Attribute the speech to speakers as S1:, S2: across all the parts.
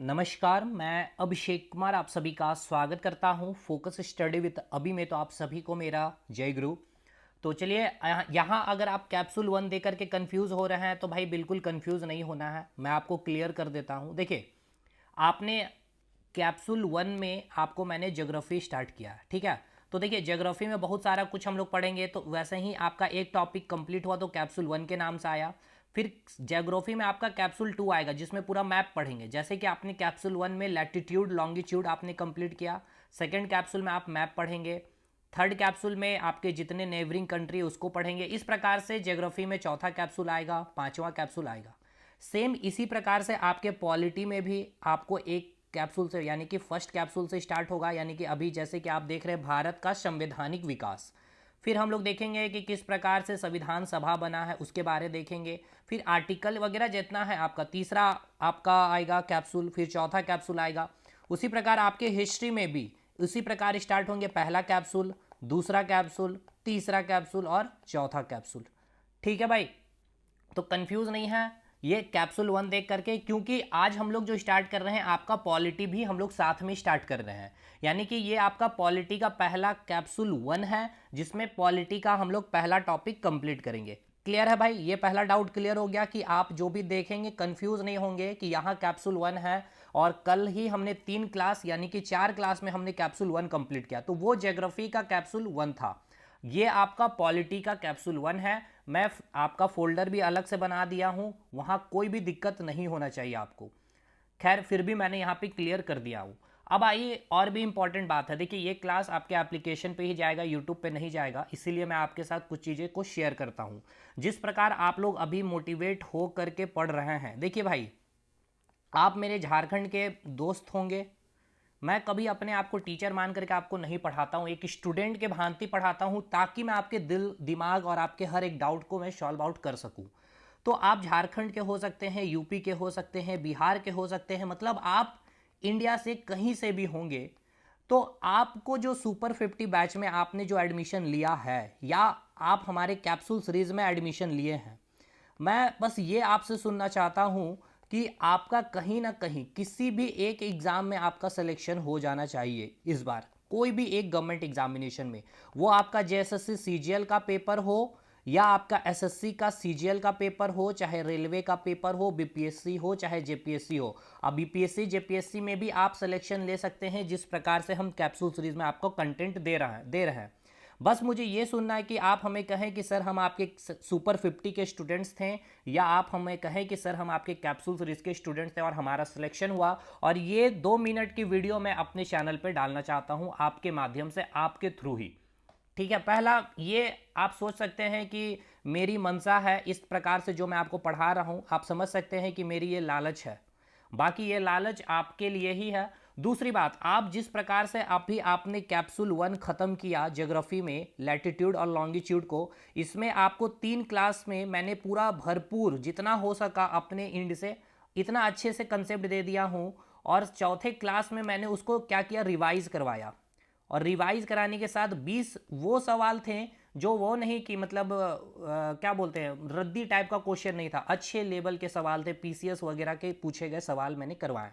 S1: नमस्कार, मैं अभिषेक कुमार आप सभी का स्वागत करता हूं फोकस स्टडी विद अभी में। तो आप सभी को मेरा जय गुरु। तो चलिए यहाँ अगर आप कैप्सूल 1 दे करके कंफ्यूज हो रहे हैं तो भाई बिल्कुल कंफ्यूज नहीं होना है, मैं आपको क्लियर कर देता हूँ। देखिए, आपने कैप्सूल 1 में आपको मैंने ज्योग्राफी स्टार्ट किया, ठीक है। तो देखिए, ज्योग्राफी में बहुत सारा कुछ हम लोग पढ़ेंगे, तो वैसे ही आपका एक टॉपिक कंप्लीट हुआ तो कैप्सूल 1 के नाम से आया। फिर ज्योग्राफी में आपका कैप्सूल 2 आएगा जिसमें पूरा मैप पढ़ेंगे। जैसे कि आपने कैप्सूल 1 में लैटिट्यूड लॉन्गिट्यूड आपने कंप्लीट किया, सेकंड कैप्सूल में आप मैप पढ़ेंगे, थर्ड कैप्सूल में आपके जितने नेबरिंग कंट्री उसको पढ़ेंगे। इस प्रकार से ज्योग्राफी में चौथा कैप्सूल आएगा, पांचवा कैप्सूल आएगा। सेम इसी प्रकार से आपके पॉलिटी में भी आपको एक कैप्सूल से यानी कि फर्स्ट कैप्सूल से स्टार्ट होगा। यानी कि अभी जैसे कि आप देख रहे हैं भारत का संवैधानिक विकास, फिर हम लोग देखेंगे कि किस प्रकार से संविधान सभा बना है उसके बारे देखेंगे। फिर आर्टिकल वगैरह जितना है आपका तीसरा आपका आएगा कैप्सूल, फिर चौथा कैप्सूल आएगा। उसी प्रकार आपके हिस्ट्री में भी उसी प्रकार स्टार्ट होंगे, पहला कैप्सूल, दूसरा कैप्सूल, तीसरा कैप्सूल और चौथा कैप्सूल। ठीक है भाई, तो कंफ्यूज नहीं है ये कैप्सूल 1 देख करके, क्योंकि आज हम लोग जो स्टार्ट कर रहे हैं आपका पॉलिटी भी हम लोग साथ में स्टार्ट कर रहे हैं। यानी कि ये आपका पॉलिटी का पहला कैप्सूल 1 है जिसमें पॉलिटी का हम लोग पहला टॉपिक कंप्लीट करेंगे। क्लियर है भाई? ये पहला डाउट क्लियर हो गया कि आप जो भी देखेंगे कंफ्यूज नहीं होंगे कि यहाँ कैप्सूल 1 है और कल ही हमने 3 क्लास यानी कि 4 क्लास में हमने कैप्सूल 1 कंप्लीट किया, तो वो ज्योग्राफी का कैप्सूल 1 था। ये आपका पॉलिटी का कैप्सूल 1 है। मैं आपका फोल्डर भी अलग से बना दिया हूं, वहां कोई भी दिक्कत नहीं होना चाहिए आपको। खैर, फिर भी मैंने यहाँ पे क्लियर कर दिया हूँ। अब आइए, और भी इंपॉर्टेंट बात है। देखिए, ये क्लास आपके एप्लीकेशन पे ही जाएगा, यूट्यूब पे नहीं जाएगा, इसीलिए मैं आपके साथ कुछ चीज़ें को शेयर करता हूँ। जिस प्रकार आप लोग अभी मोटिवेट हो करके पढ़ रहे हैं, देखिए भाई, आप मेरे झारखंड के दोस्त होंगे। मैं कभी अपने आप को टीचर मान करके आपको नहीं पढ़ाता हूँ, एक स्टूडेंट के भांति पढ़ाता हूँ ताकि मैं आपके दिल दिमाग और आपके हर एक डाउट को मैं सॉल्व आउट कर सकूँ। तो आप झारखंड के हो सकते हैं, यूपी के हो सकते हैं, बिहार के हो सकते हैं, मतलब आप इंडिया से कहीं से भी होंगे। तो आपको जो सुपर 50 बैच में आपने जो एडमिशन लिया है या आप हमारे कैप्सूल सीरीज में एडमिशन लिए हैं, मैं बस ये आपसे सुनना चाहता हूं कि आपका कहीं ना कहीं किसी भी एक एग्ज़ाम में आपका सिलेक्शन हो जाना चाहिए इस बार, कोई भी एक गवर्नमेंट एग्जामिनेशन में। वो आपका जेएसएससी सीजीएल का पेपर हो या आपका एसएससी का सीजीएल का पेपर हो, चाहे रेलवे का पेपर हो, बीपीएससी हो, चाहे जेपीएससी हो। अब बीपीएससी जेपीएससी में भी आप सिलेक्शन ले सकते हैं जिस प्रकार से हम कैप्सूल सीरीज में आपको कंटेंट दे रहे हैं। बस मुझे ये सुनना है कि आप हमें कहें कि सर हम आपके सुपर 50 के स्टूडेंट्स थे, या आप हमें कहें कि सर हम आपके कैप्सूल सीरीज के स्टूडेंट्स थे और हमारा सिलेक्शन हुआ, और ये 2 मिनट की वीडियो मैं अपने चैनल पे डालना चाहता हूं आपके माध्यम से, आपके थ्रू ही। ठीक है, पहला ये आप सोच सकते हैं कि मेरी मंशा है इस प्रकार से जो मैं आपको पढ़ा रहा हूं, आप समझ सकते हैं कि मेरी ये लालच है। बाकी ये लालच आपके लिए ही है। दूसरी बात, आप जिस प्रकार से अभी आपने कैप्सूल 1 खत्म किया ज्योग्राफी में लैटिट्यूड और लॉन्गिट्यूड को, इसमें आपको 3 क्लास में मैंने पूरा भरपूर जितना हो सका अपने इंड से इतना अच्छे से कंसेप्ट दे दिया हूं। और चौथे क्लास में मैंने उसको क्या किया, रिवाइज करवाया। और रिवाइज कराने के साथ 20 वो सवाल थे जो वो नहीं कि मतलब क्या बोलते हैं, रद्दी टाइप का क्वेश्चन नहीं था, अच्छे लेवल के सवाल थे, पीसीएस वगैरह के पूछे गए सवाल मैंने करवाए।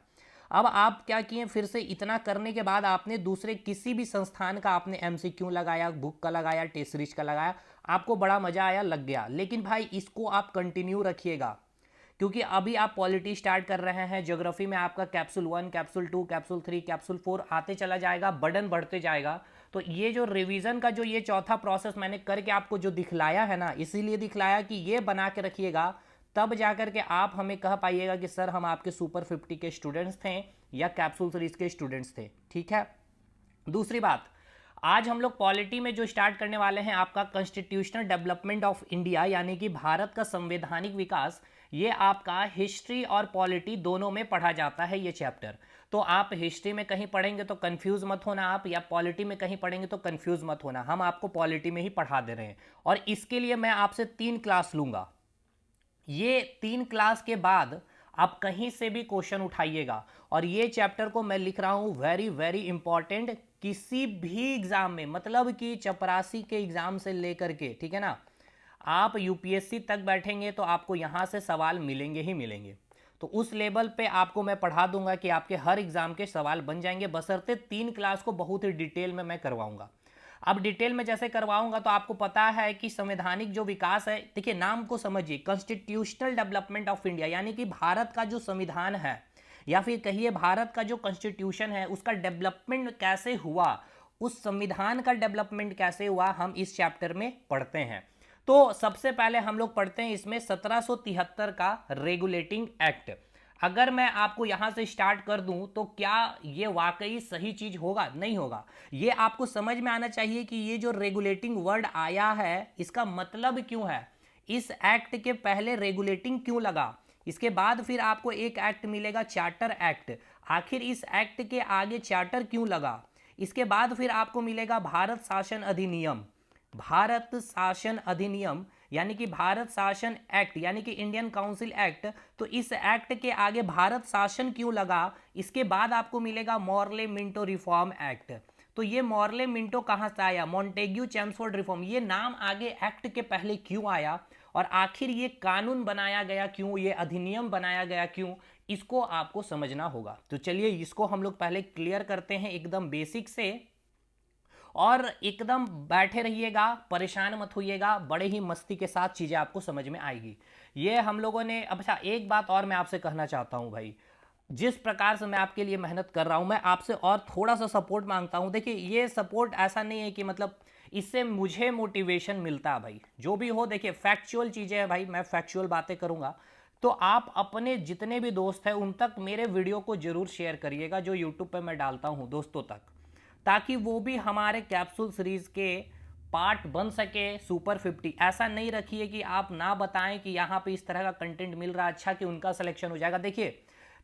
S1: अब आप क्या किए, फिर से इतना करने के बाद आपने दूसरे किसी भी संस्थान का आपने एमसीक्यू लगाया, बुक का लगाया, टेस्ट सीरीज का लगाया, आपको बड़ा मजा आया, लग गया। लेकिन भाई इसको आप कंटिन्यू रखिएगा, क्योंकि अभी आप पॉलिटी स्टार्ट कर रहे हैं। ज्योग्राफी में आपका कैप्सूल 1, कैप्सूल 2, कैप्सूल 3, कैप्सूल 4 आते चला जाएगा, बर्डन बढ़ते जाएगा। तो ये जो रिवीजन का जो ये चौथा प्रोसेस मैंने करके आपको जो दिखलाया है ना, इसीलिए दिखलाया कि ये बना के रखिएगा, तब जाकर के आप हमें कह पाइएगा कि सर हम आपके सुपर 50 के स्टूडेंट्स थे या कैप्सूल सीरीज के स्टूडेंट्स थे। ठीक है, दूसरी बात, आज हम लोग पॉलिटी में जो स्टार्ट करने वाले हैं आपका कॉन्स्टिट्यूशनल डेवलपमेंट ऑफ इंडिया, यानी कि भारत का संवैधानिक विकास। ये आपका हिस्ट्री और पॉलिटी दोनों में पढ़ा जाता है ये चैप्टर। तो आप हिस्ट्री में कहीं पढ़ेंगे तो कंफ्यूज मत होना आप, या पॉलिटी में कहीं पढ़ेंगे तो कंफ्यूज मत होना, हम आपको पॉलिटी में ही पढ़ा दे रहे हैं। और इसके लिए मैं आपसे 3 क्लास लूंगा। ये 3 क्लास के बाद आप कहीं से भी क्वेश्चन उठाइएगा। और ये चैप्टर को मैं लिख रहा हूं वेरी वेरी इंपॉर्टेंट, किसी भी एग्जाम में, मतलब कि चपरासी के एग्जाम से लेकर के, ठीक है ना, आप यूपीएससी तक बैठेंगे तो आपको यहां से सवाल मिलेंगे ही मिलेंगे। तो उस लेवल पे आपको मैं पढ़ा दूंगा कि आपके हर एग्जाम के सवाल बन जाएंगे, बशर्ते 3 क्लास को बहुत ही डिटेल में मैं करवाऊंगा। अब डिटेल में जैसे करवाऊंगा तो आपको पता है कि संवैधानिक जो विकास है, देखिए नाम को समझिए, कॉन्स्टिट्यूशनल डेवलपमेंट ऑफ इंडिया, यानी कि भारत का जो संविधान है या फिर कहिए भारत का जो कॉन्स्टिट्यूशन है उसका डेवलपमेंट कैसे हुआ, उस संविधान का डेवलपमेंट कैसे हुआ, हम इस चैप्टर में पढ़ते हैं। तो सबसे पहले हम लोग पढ़ते हैं इसमें 1773 का रेगुलेटिंग एक्ट। अगर मैं आपको यहां से स्टार्ट कर दूं तो क्या ये वाकई सही चीज होगा? नहीं होगा। ये आपको समझ में आना चाहिए कि ये जो रेगुलेटिंग वर्ड आया है इसका मतलब क्यों है, इस एक्ट के पहले रेगुलेटिंग क्यों लगा, इसके बाद फिर आपको एक एक्ट मिलेगा चार्टर एक्ट, आखिर इस एक्ट के आगे चार्टर क्यों लगा, इसके बाद फिर आपको मिलेगा भारत शासन अधिनियम, भारत शासन अधिनियम यानी कि भारत शासन एक्ट यानी कि इंडियन काउंसिल एक्ट। तो इस एक्ट के आगे भारत शासन क्यों लगा, इसके बाद आपको मिलेगा मॉर्ले मिंटो रिफॉर्म एक्ट। तो ये मॉर्ले मिंटो कहां से आया, मॉन्टेग्यू चैम्सफोर्ड रिफॉर्म, ये नाम आगे एक्ट के पहले क्यों आया और आखिर ये कानून बनाया गया क्यों, ये अधिनियम बनाया गया क्यों, इसको आपको समझना होगा। तो चलिए इसको हम लोग पहले क्लियर करते हैं एकदम बेसिक से, और एकदम बैठे रहिएगा, परेशान मत होइएगा, बड़े ही मस्ती के साथ चीज़ें आपको समझ में आएगी। ये हम लोगों ने, अच्छा एक बात और मैं आपसे कहना चाहता हूँ भाई, जिस प्रकार से मैं आपके लिए मेहनत कर रहा हूँ मैं आपसे और थोड़ा सा सपोर्ट मांगता हूँ। देखिए ये सपोर्ट ऐसा नहीं है कि मतलब इससे मुझे मोटिवेशन मिलता है भाई, जो भी हो देखिए फैक्चुअल चीज़ें हैं भाई, मैं फैक्चुअल बातें करूँगा। तो आप अपने जितने भी दोस्त हैं उन तक मेरे वीडियो को जरूर शेयर करिएगा जो यूट्यूब पे मैं डालता हूँ दोस्तों तक, ताकि वो भी हमारे कैप्सूल सीरीज के पार्ट बन सके सुपर 50। ऐसा नहीं रखिए कि आप ना बताएं कि यहाँ पे इस तरह का कंटेंट मिल रहा है, अच्छा कि उनका सिलेक्शन हो जाएगा। देखिए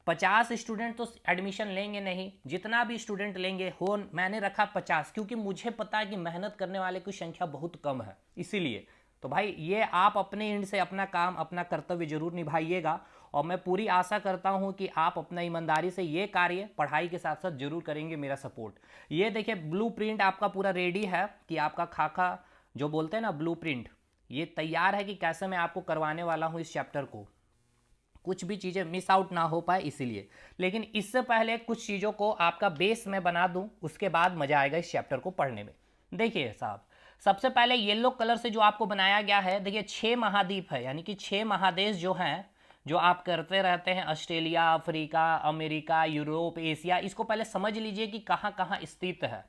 S1: 50 स्टूडेंट तो एडमिशन लेंगे नहीं, जितना भी स्टूडेंट लेंगे हो, मैंने रखा 50 क्योंकि मुझे पता है कि मेहनत करने वाले की संख्या बहुत कम है, इसीलिए। तो भाई ये आप अपने एंड से अपना काम अपना कर्तव्य जरूर निभाइएगा, और मैं पूरी आशा करता हूं कि आप अपना ईमानदारी से ये कार्य पढ़ाई के साथ साथ जरूर करेंगे, मेरा सपोर्ट। ये देखिए ब्लूप्रिंट आपका पूरा रेडी है कि आपका खाका जो बोलते हैं ना ब्लूप्रिंट, ये तैयार है कि कैसे मैं आपको करवाने वाला हूं इस चैप्टर को, कुछ भी चीज़ें मिस आउट ना हो पाए इसीलिए। लेकिन इससे पहले कुछ चीज़ों को आपका बेस में बना दूं, उसके बाद मजा आएगा इस चैप्टर को पढ़ने में। देखिए साहब, सबसे पहले येलो कलर से जो आपको बनाया गया है, देखिए 6 महाद्वीप है, यानी कि 6 महादेश जो हैं, जो आप करते रहते हैं, Australia, Africa, America, Europe, Asia, इसको पहले समझ लीजिए कि कहाँ कहाँ स्थित है।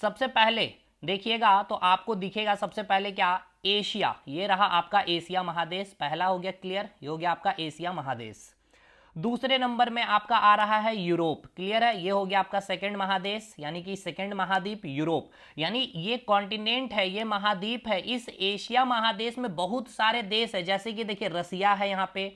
S1: सबसे पहले देखिएगा तो आपको दिखेगा सबसे पहले क्या, एशिया, ये रहा आपका एशिया महादेश, पहला हो गया क्लियर, ये हो गया आपका एशिया महादेश। दूसरे नंबर में आपका आ रहा है यूरोप, क्लियर है, ये हो गया आपका सेकंड महादेश, यानी कि सेकंड महाद्वीप यूरोप, यानी ये कॉन्टिनेंट है, ये महाद्वीप है। इस एशिया महादेश में बहुत सारे देश है, जैसे कि देखिए रसिया है यहाँ पे,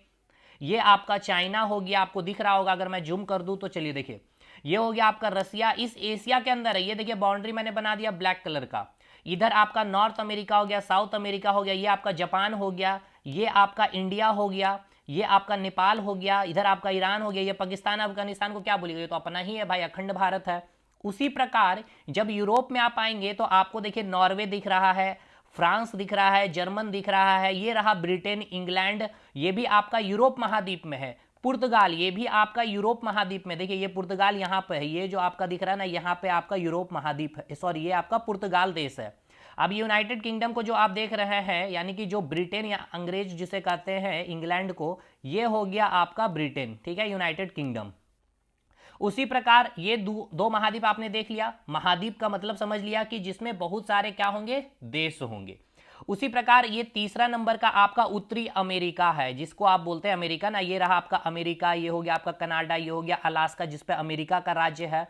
S1: ये आपका चाइना हो गया, आपको दिख रहा होगा अगर मैं जूम कर दूं तो, चलिए देखिए ये हो गया आपका रसिया, इस एशिया के अंदर है, ये देखिए बाउंड्री मैंने बना दिया ब्लैक कलर का। इधर आपका नॉर्थ अमेरिका हो गया, साउथ अमेरिका हो गया, ये आपका जापान हो गया, ये आपका इंडिया हो गया, ये आपका नेपाल हो गया, इधर आपका ईरान हो गया, ये पाकिस्तान अफगानिस्तान को क्या बोलिएगा, ये तो अपना ही है भाई, अखंड भारत है। उसी प्रकार जब यूरोप में आप आएंगे तो आपको देखिए नॉर्वे दिख रहा है, फ्रांस दिख रहा है, जर्मन दिख रहा है, ये रहा ब्रिटेन, इंग्लैंड, ये भी आपका यूरोप महाद्वीप में है। पुर्तगाल, ये भी आपका यूरोप महाद्वीप में, देखिए ये पुर्तगाल यहाँ पे है, ये जो आपका दिख रहा है ना यहाँ पे आपका यूरोप महाद्वीप है, सॉरी ये आपका पुर्तगाल देश है। अब यूनाइटेड किंगडम को जो आप देख रहे हैं, यानी कि जो ब्रिटेन या अंग्रेज जिसे कहते हैं इंग्लैंड को, ये हो गया आपका ब्रिटेन, ठीक है, यूनाइटेड किंगडम। उसी प्रकार ये दो महाद्वीप आपने देख लिया, महाद्वीप का मतलब समझ लिया कि जिसमें बहुत सारे क्या होंगे, देश होंगे। उसी प्रकार ये तीसरा नंबर का आपका उत्तरी अमेरिका है, जिसको आप बोलते हैं अमेरिका ना, ये रहा आपका अमेरिका, ये हो गया आपका कनाडा, ये हो गया अलास्का जिसपे अमेरिका का राज्य है,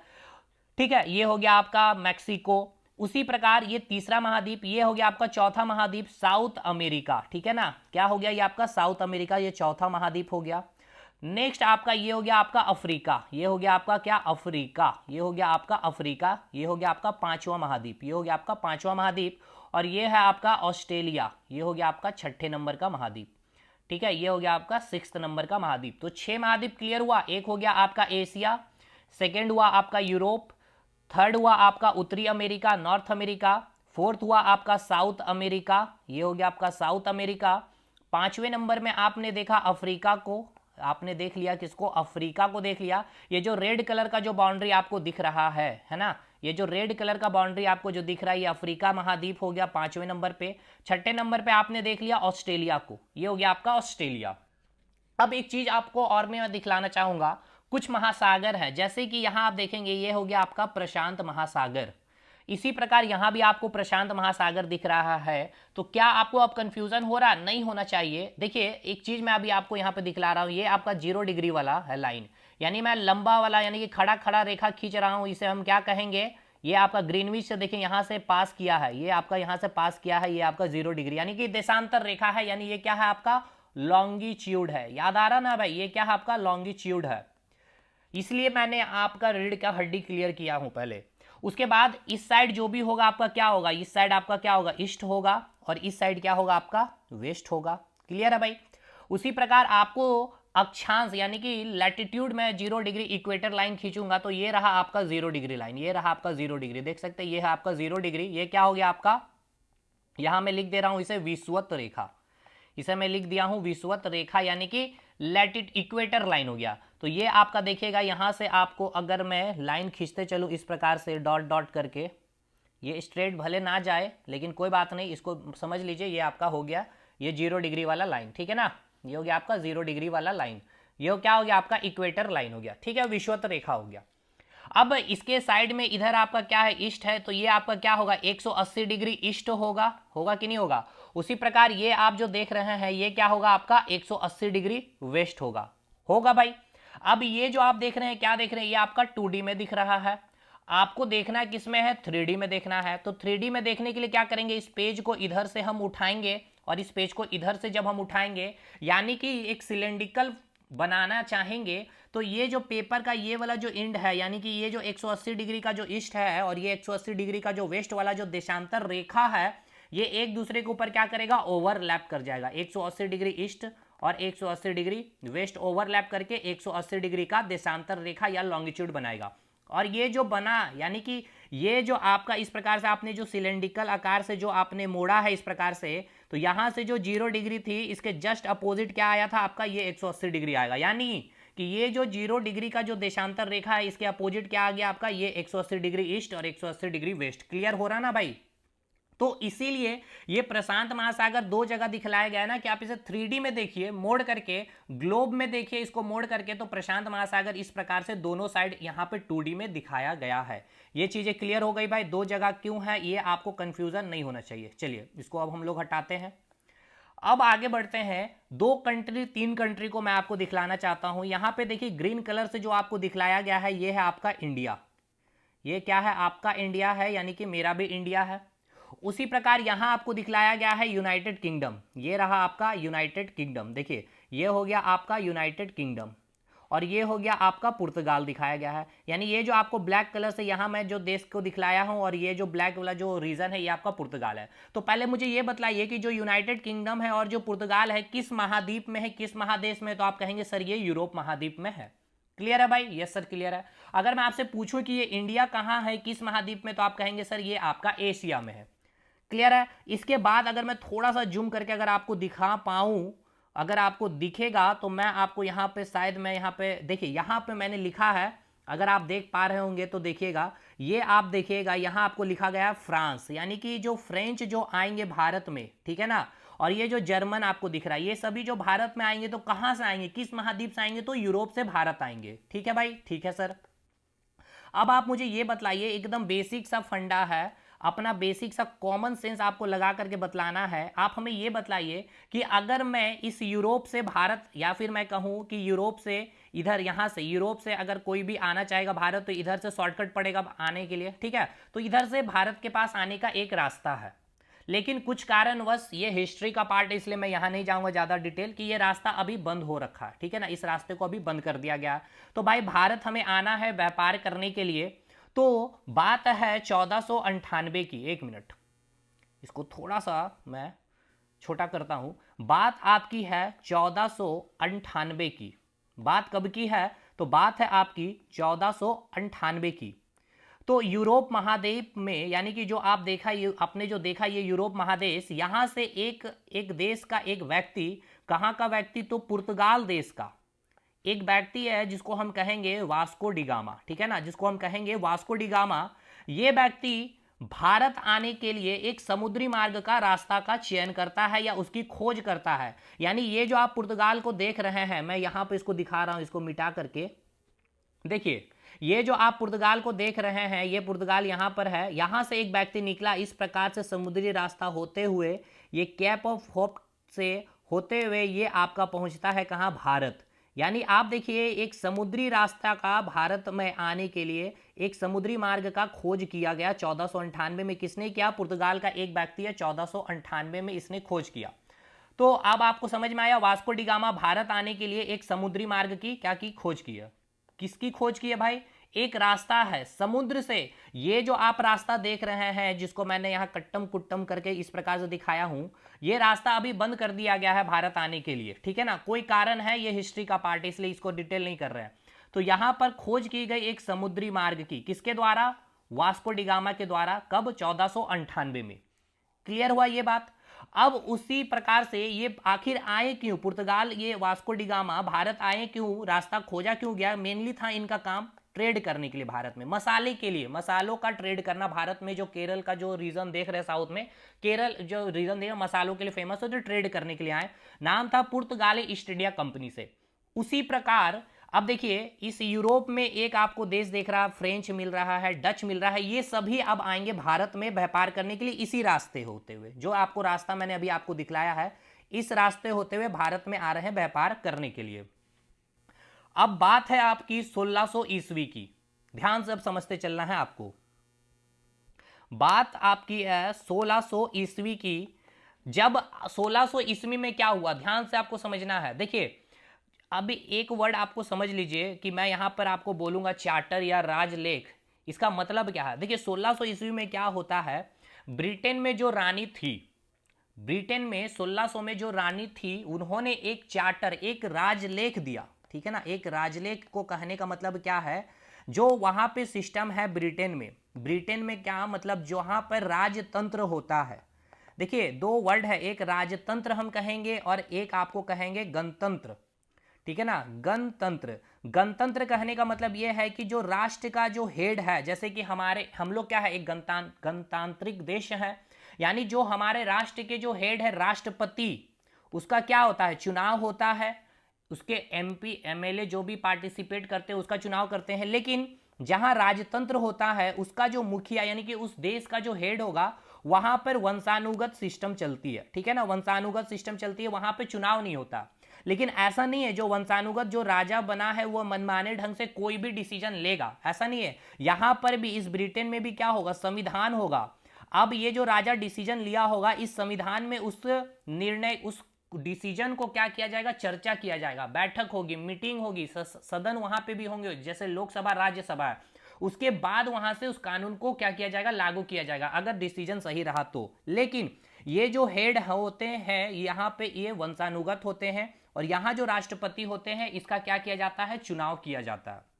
S1: ठीक है, ये हो गया आपका मैक्सिको। उसी प्रकार ये तीसरा महाद्वीप, ये हो गया आपका चौथा महाद्वीप साउथ अमेरिका, ठीक है ना, क्या हो गया ये आपका साउथ अमेरिका, ये चौथा महाद्वीप हो गया। नेक्स्ट आपका ये हो गया आपका अफ्रीका, ये हो गया आपका क्या, अफ्रीका, ये हो गया आपका अफ्रीका, ये हो गया आपका पांचवा महाद्वीप, ये हो गया आपका पांचवा महाद्वीप। और ये है आपका ऑस्ट्रेलिया, ये हो गया आपका छठे नंबर का महाद्वीप, ठीक है, ये हो गया आपका 6th नंबर का महाद्वीप। तो 6 महाद्वीप क्लियर हुआ, एक हो गया आपका एशिया, सेकेंड हुआ आपका यूरोप, थर्ड हुआ आपका उत्तरी अमेरिका नॉर्थ अमेरिका, फोर्थ हुआ आपका साउथ अमेरिका, ये हो गया आपका साउथ अमेरिका। 5वें नंबर में आपने देखा अफ्रीका को, आपने देख लिया किसको, अफ्रीका को देख लिया। ये जो रेड कलर का जो बाउंड्री आपको दिख रहा है ना, ये जो रेड कलर का बाउंड्री आपको जो दिख रहा है, ये अफ्रीका महाद्वीप हो गया 5वें नंबर पे। 6ठे नंबर पे आपने देख लिया ऑस्ट्रेलिया को, ये हो गया आपका ऑस्ट्रेलिया। अब एक चीज आपको और मैं दिखलाना चाहूंगा, कुछ महासागर है, जैसे कि यहां आप देखेंगे ये हो गया आपका प्रशांत महासागर। इसी प्रकार यहां भी आपको प्रशांत महासागर दिख रहा है। तो क्या आपको अब कंफ्यूजन हो रहा, नहीं होना चाहिए। देखिए एक चीज मैं अभी आपको यहां पे दिखला रहा हूं, ये आपका 0 डिग्री वाला है लाइन, यानी मैं लंबा वाला यानी कि खड़ा खड़ा रेखा खींच रहा हूं, इसे हम क्या कहेंगे, ये आपका ग्रीनविच से देखिए यहां से पास किया है, ये आपका यहां से पास किया है, ये आपका 0 डिग्री यानी कि देशांतर रेखा है, यानी ये क्या है आपका लॉन्गिट्यूड है। याद आ रहा ना भाई, ये क्या है आपका लॉन्गिट्यूड है। इसलिए मैंने आपका रीढ़ का हड्डी क्लियर किया हूं पहले। उसके बाद इस साइड जो भी होगा आपका क्या होगा, इस साइड आपका क्या होगा, ईस्ट होगा, और इस साइड क्या होगा आपका वेस्ट होगा। क्लियर है भाई। उसी प्रकार आपको अक्षांश यानी कि लैटिट्यूड में 0 डिग्री इक्वेटर लाइन खींचूंगा तो ये रहा आपका 0 डिग्री लाइन, ये रहा आपका 0 डिग्री, देख सकते हैं ये है आपका 0 डिग्री। ये क्या हो गया आपका, यहां मैं लिख दे रहा हूं इसे विषुवत रेखा, इसे मैं लिख दिया हूं विषुवत रेखा, यानी कि लैटिट इक्वेटर लाइन हो गया। तो ये आपका देखिएगा यहां से आपको अगर मैं लाइन खींचते चलूं इस प्रकार से डॉट डॉट करके, ये स्ट्रेट भले ना जाए लेकिन कोई बात नहीं, इसको समझ लीजिए ये आपका हो गया ये 0 डिग्री वाला लाइन, ठीक है ना, ये हो गया आपका 0 डिग्री वाला लाइन, ये क्या हो गया आपका इक्वेटर लाइन हो गया, ठीक है, विषुवत रेखा हो गया। अब इसके साइड में इधर आपका क्या है, ईस्ट है, तो ये आपका क्या होगा 180 डिग्री ईस्ट होगा, होगा कि नहीं होगा। उसी प्रकार ये आप जो देख रहे हैं ये क्या होगा आपका 180 डिग्री वेस्ट होगा, होगा भाई। अब ये जो आप देख रहे हैं क्या देख रहे हैं, ये आपका 2D में दिख रहा है, आपको देखना है किस में है, 3D में देखना है। तो 3D में देखने के लिए क्या करेंगे, इस पेज को इधर से हम उठाएंगे और इस पेज को इधर से जब हम उठाएंगे यानी कि एक सिलेंड्रिकल बनाना चाहेंगे, तो ये जो पेपर का ये वाला जो एंड है यानी कि ये जो 180 डिग्री का जो ईस्ट है और ये 180 डिग्री का जो वेस्ट वाला जो देशांतर रेखा है, ये एक दूसरे के ऊपर क्या करेगा, ओवरलैप कर जाएगा। 180 डिग्री ईस्ट और 180 डिग्री वेस्ट ओवरलैप करके 180 डिग्री का देशांतर रेखा या लॉन्गिट्यूड बनाएगा। और ये जो बना यानी कि ये जो आपका इस प्रकार से आपने जो सिलेंड्रिकल आकार से जो आपने मोड़ा है इस प्रकार से, तो यहां से जो 0 डिग्री थी इसके जस्ट अपोजिट क्या आया था आपका, ये 180 डिग्री आएगा। यानी कि ये जो 0 डिग्री का जो देशांतर रेखा है इसके अपोजिट क्या आ गया आपका, ये 180 डिग्री ईस्ट और 180 डिग्री वेस्ट। क्लियर हो रहा ना भाई। तो इसीलिए ये प्रशांत महासागर 2 जगह दिखलाया गया है ना, कि आप इसे 3D में देखिए मोड़ करके, ग्लोब में देखिए इसको मोड़ करके, तो प्रशांत महासागर इस प्रकार से दोनों साइड यहाँ पे 2D में दिखाया गया है। ये चीजें क्लियर हो गई भाई, 2 जगह क्यों है ये आपको कंफ्यूजन नहीं होना चाहिए। चलिए इसको अब हम लोग हटाते हैं, अब आगे बढ़ते हैं। 2 कंट्री 3 कंट्री को मैं आपको दिखलाना चाहता हूं। यहां पे देखिए ग्रीन कलर से जो आपको दिखलाया गया है ये है आपका इंडिया, ये क्या है आपका इंडिया है, यानी कि मेरा भी इंडिया है। उसी प्रकार यहां आपको दिखलाया गया है यूनाइटेड किंगडम, ये रहा आपका यूनाइटेड किंगडम, देखिए ये हो गया आपका यूनाइटेड किंगडम, और ये हो गया आपका पुर्तगाल दिखाया गया है। यानी ये जो आपको ब्लैक कलर से यहां मैं जो देश को दिखलाया हूं और ये जो ब्लैक वाला जो रीजन है ये आपका पुर्तगाल है। तो पहले मुझे ये बतलाइए कि जो यूनाइटेड किंगडम है और जो पुर्तगाल है किस महाद्वीप में है, किस महादेश में, तो आप कहेंगे सर ये यूरोप महाद्वीप में है। क्लियर है भाई, यस सर क्लियर है। अगर मैं आपसे पूछूं कि ये इंडिया कहां है, किस महाद्वीप में, तो आप कहेंगे सर ये आपका एशिया में है। क्लियर है। इसके बाद अगर मैं थोड़ा सा जूम करके अगर आपको दिखा पाऊं, अगर आपको दिखेगा तो मैं आपको यहाँ पे शायद मैं यहाँ पे देखिए यहाँ पे मैंने लिखा है, अगर आप देख पा रहे होंगे तो देखिएगा, ये आप देखिएगा यहाँ आपको लिखा गया है फ्रांस, यानी कि जो फ्रेंच जो आएंगे भारत में, ठीक है ना, और ये जो जर्मन आपको दिख रहा है, ये सभी जो भारत में आएंगे तो कहाँ से आएंगे, किस महाद्वीप से आएंगे, तो यूरोप से भारत आएंगे। ठीक है भाई, ठीक है सर। अब आप मुझे ये बतलाइए, एकदम बेसिक सा फंडा है, अपना बेसिक सा कॉमन सेंस आपको लगा करके बतलाना है। आप हमें ये बतलाइए कि अगर मैं इस यूरोप से भारत, या फिर मैं कहूं कि यूरोप से इधर, यहां से यूरोप से अगर कोई भी आना चाहेगा भारत, तो इधर से शॉर्टकट पड़ेगा आने के लिए, ठीक है, तो इधर से भारत के पास आने का एक रास्ता है, लेकिन कुछ कारणवश, ये हिस्ट्री का पार्ट है इसलिए मैं यहां नहीं जाऊंगा ज्यादा डिटेल, कि ये रास्ता अभी बंद हो रखा है, ठीक है ना, इस रास्ते को अभी बंद कर दिया गया। तो भाई भारत हमें आना है व्यापार करने के लिए, तो बात है 1498 की, एक मिनट इसको थोड़ा सा मैं छोटा करता हूं, बात आपकी है 1498 की। बात कब की है, तो बात है आपकी 1498 की। तो यूरोप महाद्वीप में, यानी कि जो आप देखा, ये आपने जो देखा ये यूरोप महादेश, यहां से एक देश का एक व्यक्ति, कहां का व्यक्ति, तो पुर्तगाल देश का, एक व्यक्ति है जिसको हम कहेंगे वास्को डिगामा, ठीक है ना, जिसको हम कहेंगे वास्को डिगामा। ये व्यक्ति भारत आने के लिए एक समुद्री मार्ग का रास्ता का चयन करता है या उसकी खोज करता है। यानी ये जो आप पुर्तगाल को देख रहे हैं, मैं यहां पे इसको दिखा रहा हूं, इसको मिटा करके देखिए, ये जो आप पुर्तगाल को देख रहे हैं, ये पुर्तगाल यहां पर है। यहां से एक व्यक्ति निकला इस प्रकार से समुद्री रास्ता होते हुए, ये कैप ऑफ होप से होते हुए ये आपका पहुंचता है कहां, भारत। यानी आप देखिए, एक समुद्री रास्ता का भारत में आने के लिए एक समुद्री मार्ग का खोज किया गया 1498 में। किसने किया? पुर्तगाल का एक व्यक्ति है, 1498 में इसने खोज किया। तो अब आपको समझ में आया, वास्को डिगामा भारत आने के लिए एक समुद्री मार्ग की क्या की खोज की है। किसकी खोज की है भाई? एक रास्ता है समुद्र से। ये जो आप रास्ता देख रहे हैं, जिसको मैंने यहां कट्टम कुट्टम करके इस प्रकार से दिखाया हूं, ये रास्ता अभी बंद कर दिया गया है भारत आने के लिए, ठीक है ना। कोई कारण है, ये हिस्ट्री का पार्ट, इसलिए इसको डिटेल नहीं कर रहे हैं। तो यहां पर खोज की गई एक समुद्री मार्ग की, किसके द्वारा? वास्को डिगामा के द्वारा। कब? 1498 में। क्लियर हुआ ये बात? अब उसी प्रकार से ये आखिर आए क्यों पुर्तगाल, ये वास्को डिगामा भारत आए क्यों, रास्ता खोजा क्यों गया? मेनली था इनका काम ट्रेड करने के लिए भारत में, मसाले के लिए, मसालों का ट्रेड करना भारत में। जो केरल का जो रीजन देख रहे हैं साउथ में, केरल जो रीजन देख रहे मसालों के लिए फेमस है, तो ट्रेड करने के लिए आए। नाम था पुर्तगाली ईस्ट इंडिया कंपनी से। उसी प्रकार अब देखिए, इस यूरोप में एक आपको देश देख रहा है, फ्रेंच मिल रहा है, डच मिल रहा है, ये सभी अब आएंगे भारत में व्यापार करने के लिए इसी रास्ते होते हुए। जो आपको रास्ता मैंने अभी आपको दिखलाया है, इस रास्ते होते हुए भारत में आ रहे हैं व्यापार करने के लिए। अब बात है आपकी 1600 ईस्वी की, ध्यान से अब समझते चलना है आपको। बात आपकी है 1600 ईस्वी की। जब 1600 ईस्वी में क्या हुआ, ध्यान से आपको समझना है। देखिए, अभी एक वर्ड आपको समझ लीजिए कि मैं यहां पर आपको बोलूंगा चार्टर या राजलेख, इसका मतलब क्या है। देखिए, 1600 ईस्वी में क्या होता है, ब्रिटेन में जो रानी थी, ब्रिटेन में 1600 में जो रानी थी, उन्होंने एक चार्टर, एक राजलेख दिया, ठीक है ना। एक राजलेख को कहने का मतलब क्या है, जो वहां पे सिस्टम है ब्रिटेन में, ब्रिटेन में क्या मतलब, जहां पर राजतंत्र होता है। देखिए, दो वर्ड है, एक राजतंत्र हम कहेंगे और एक आपको कहेंगे गणतंत्र, ठीक है ना। गणतंत्र, गणतंत्र कहने का मतलब यह है कि जो राष्ट्र का जो हेड है, जैसे कि हम लोग क्या है, एक गणतांत्रिक देश है। यानी जो हमारे राष्ट्र के जो हेड है, राष्ट्रपति, उसका क्या होता है, चुनाव होता है। उसके एमपी एमएलए जो भी पार्टिसिपेट करते हैं उसका चुनाव करते हैं। लेकिन जहां राजतंत्र होता है, उसका जो मुखिया यानी कि उस देश का जो हेड होगा, वहां पर वंशानुगत सिस्टम चलती है, ठीक है ना। वंशानुगत सिस्टम चलती है, वहां पर चुनाव नहीं होता। लेकिन ऐसा नहीं है जो वंशानुगत जो राजा बना है वो मनमाने ढंग से कोई भी डिसीजन लेगा, ऐसा नहीं है। यहां पर भी, इस ब्रिटेन में भी क्या होगा, संविधान होगा। अब ये जो राजा डिसीजन लिया होगा, इस संविधान में उस निर्णय, उस डिसीजन को क्या किया जाएगा, चर्चा किया जाएगा, बैठक होगी, मीटिंग होगी, सदन वहां पे भी होंगे, जैसे लोकसभा राज्यसभा है। उसके बाद वहां से उस कानून को क्या किया जाएगा, लागू किया जाएगा, अगर डिसीजन सही रहा तो। लेकिन ये जो हेड होते हैं यहाँ पे, ये वंशानुगत होते हैं, और यहां जो राष्ट्रपति होते हैं, इसका क्या किया जाता है, चुनाव किया जाता है।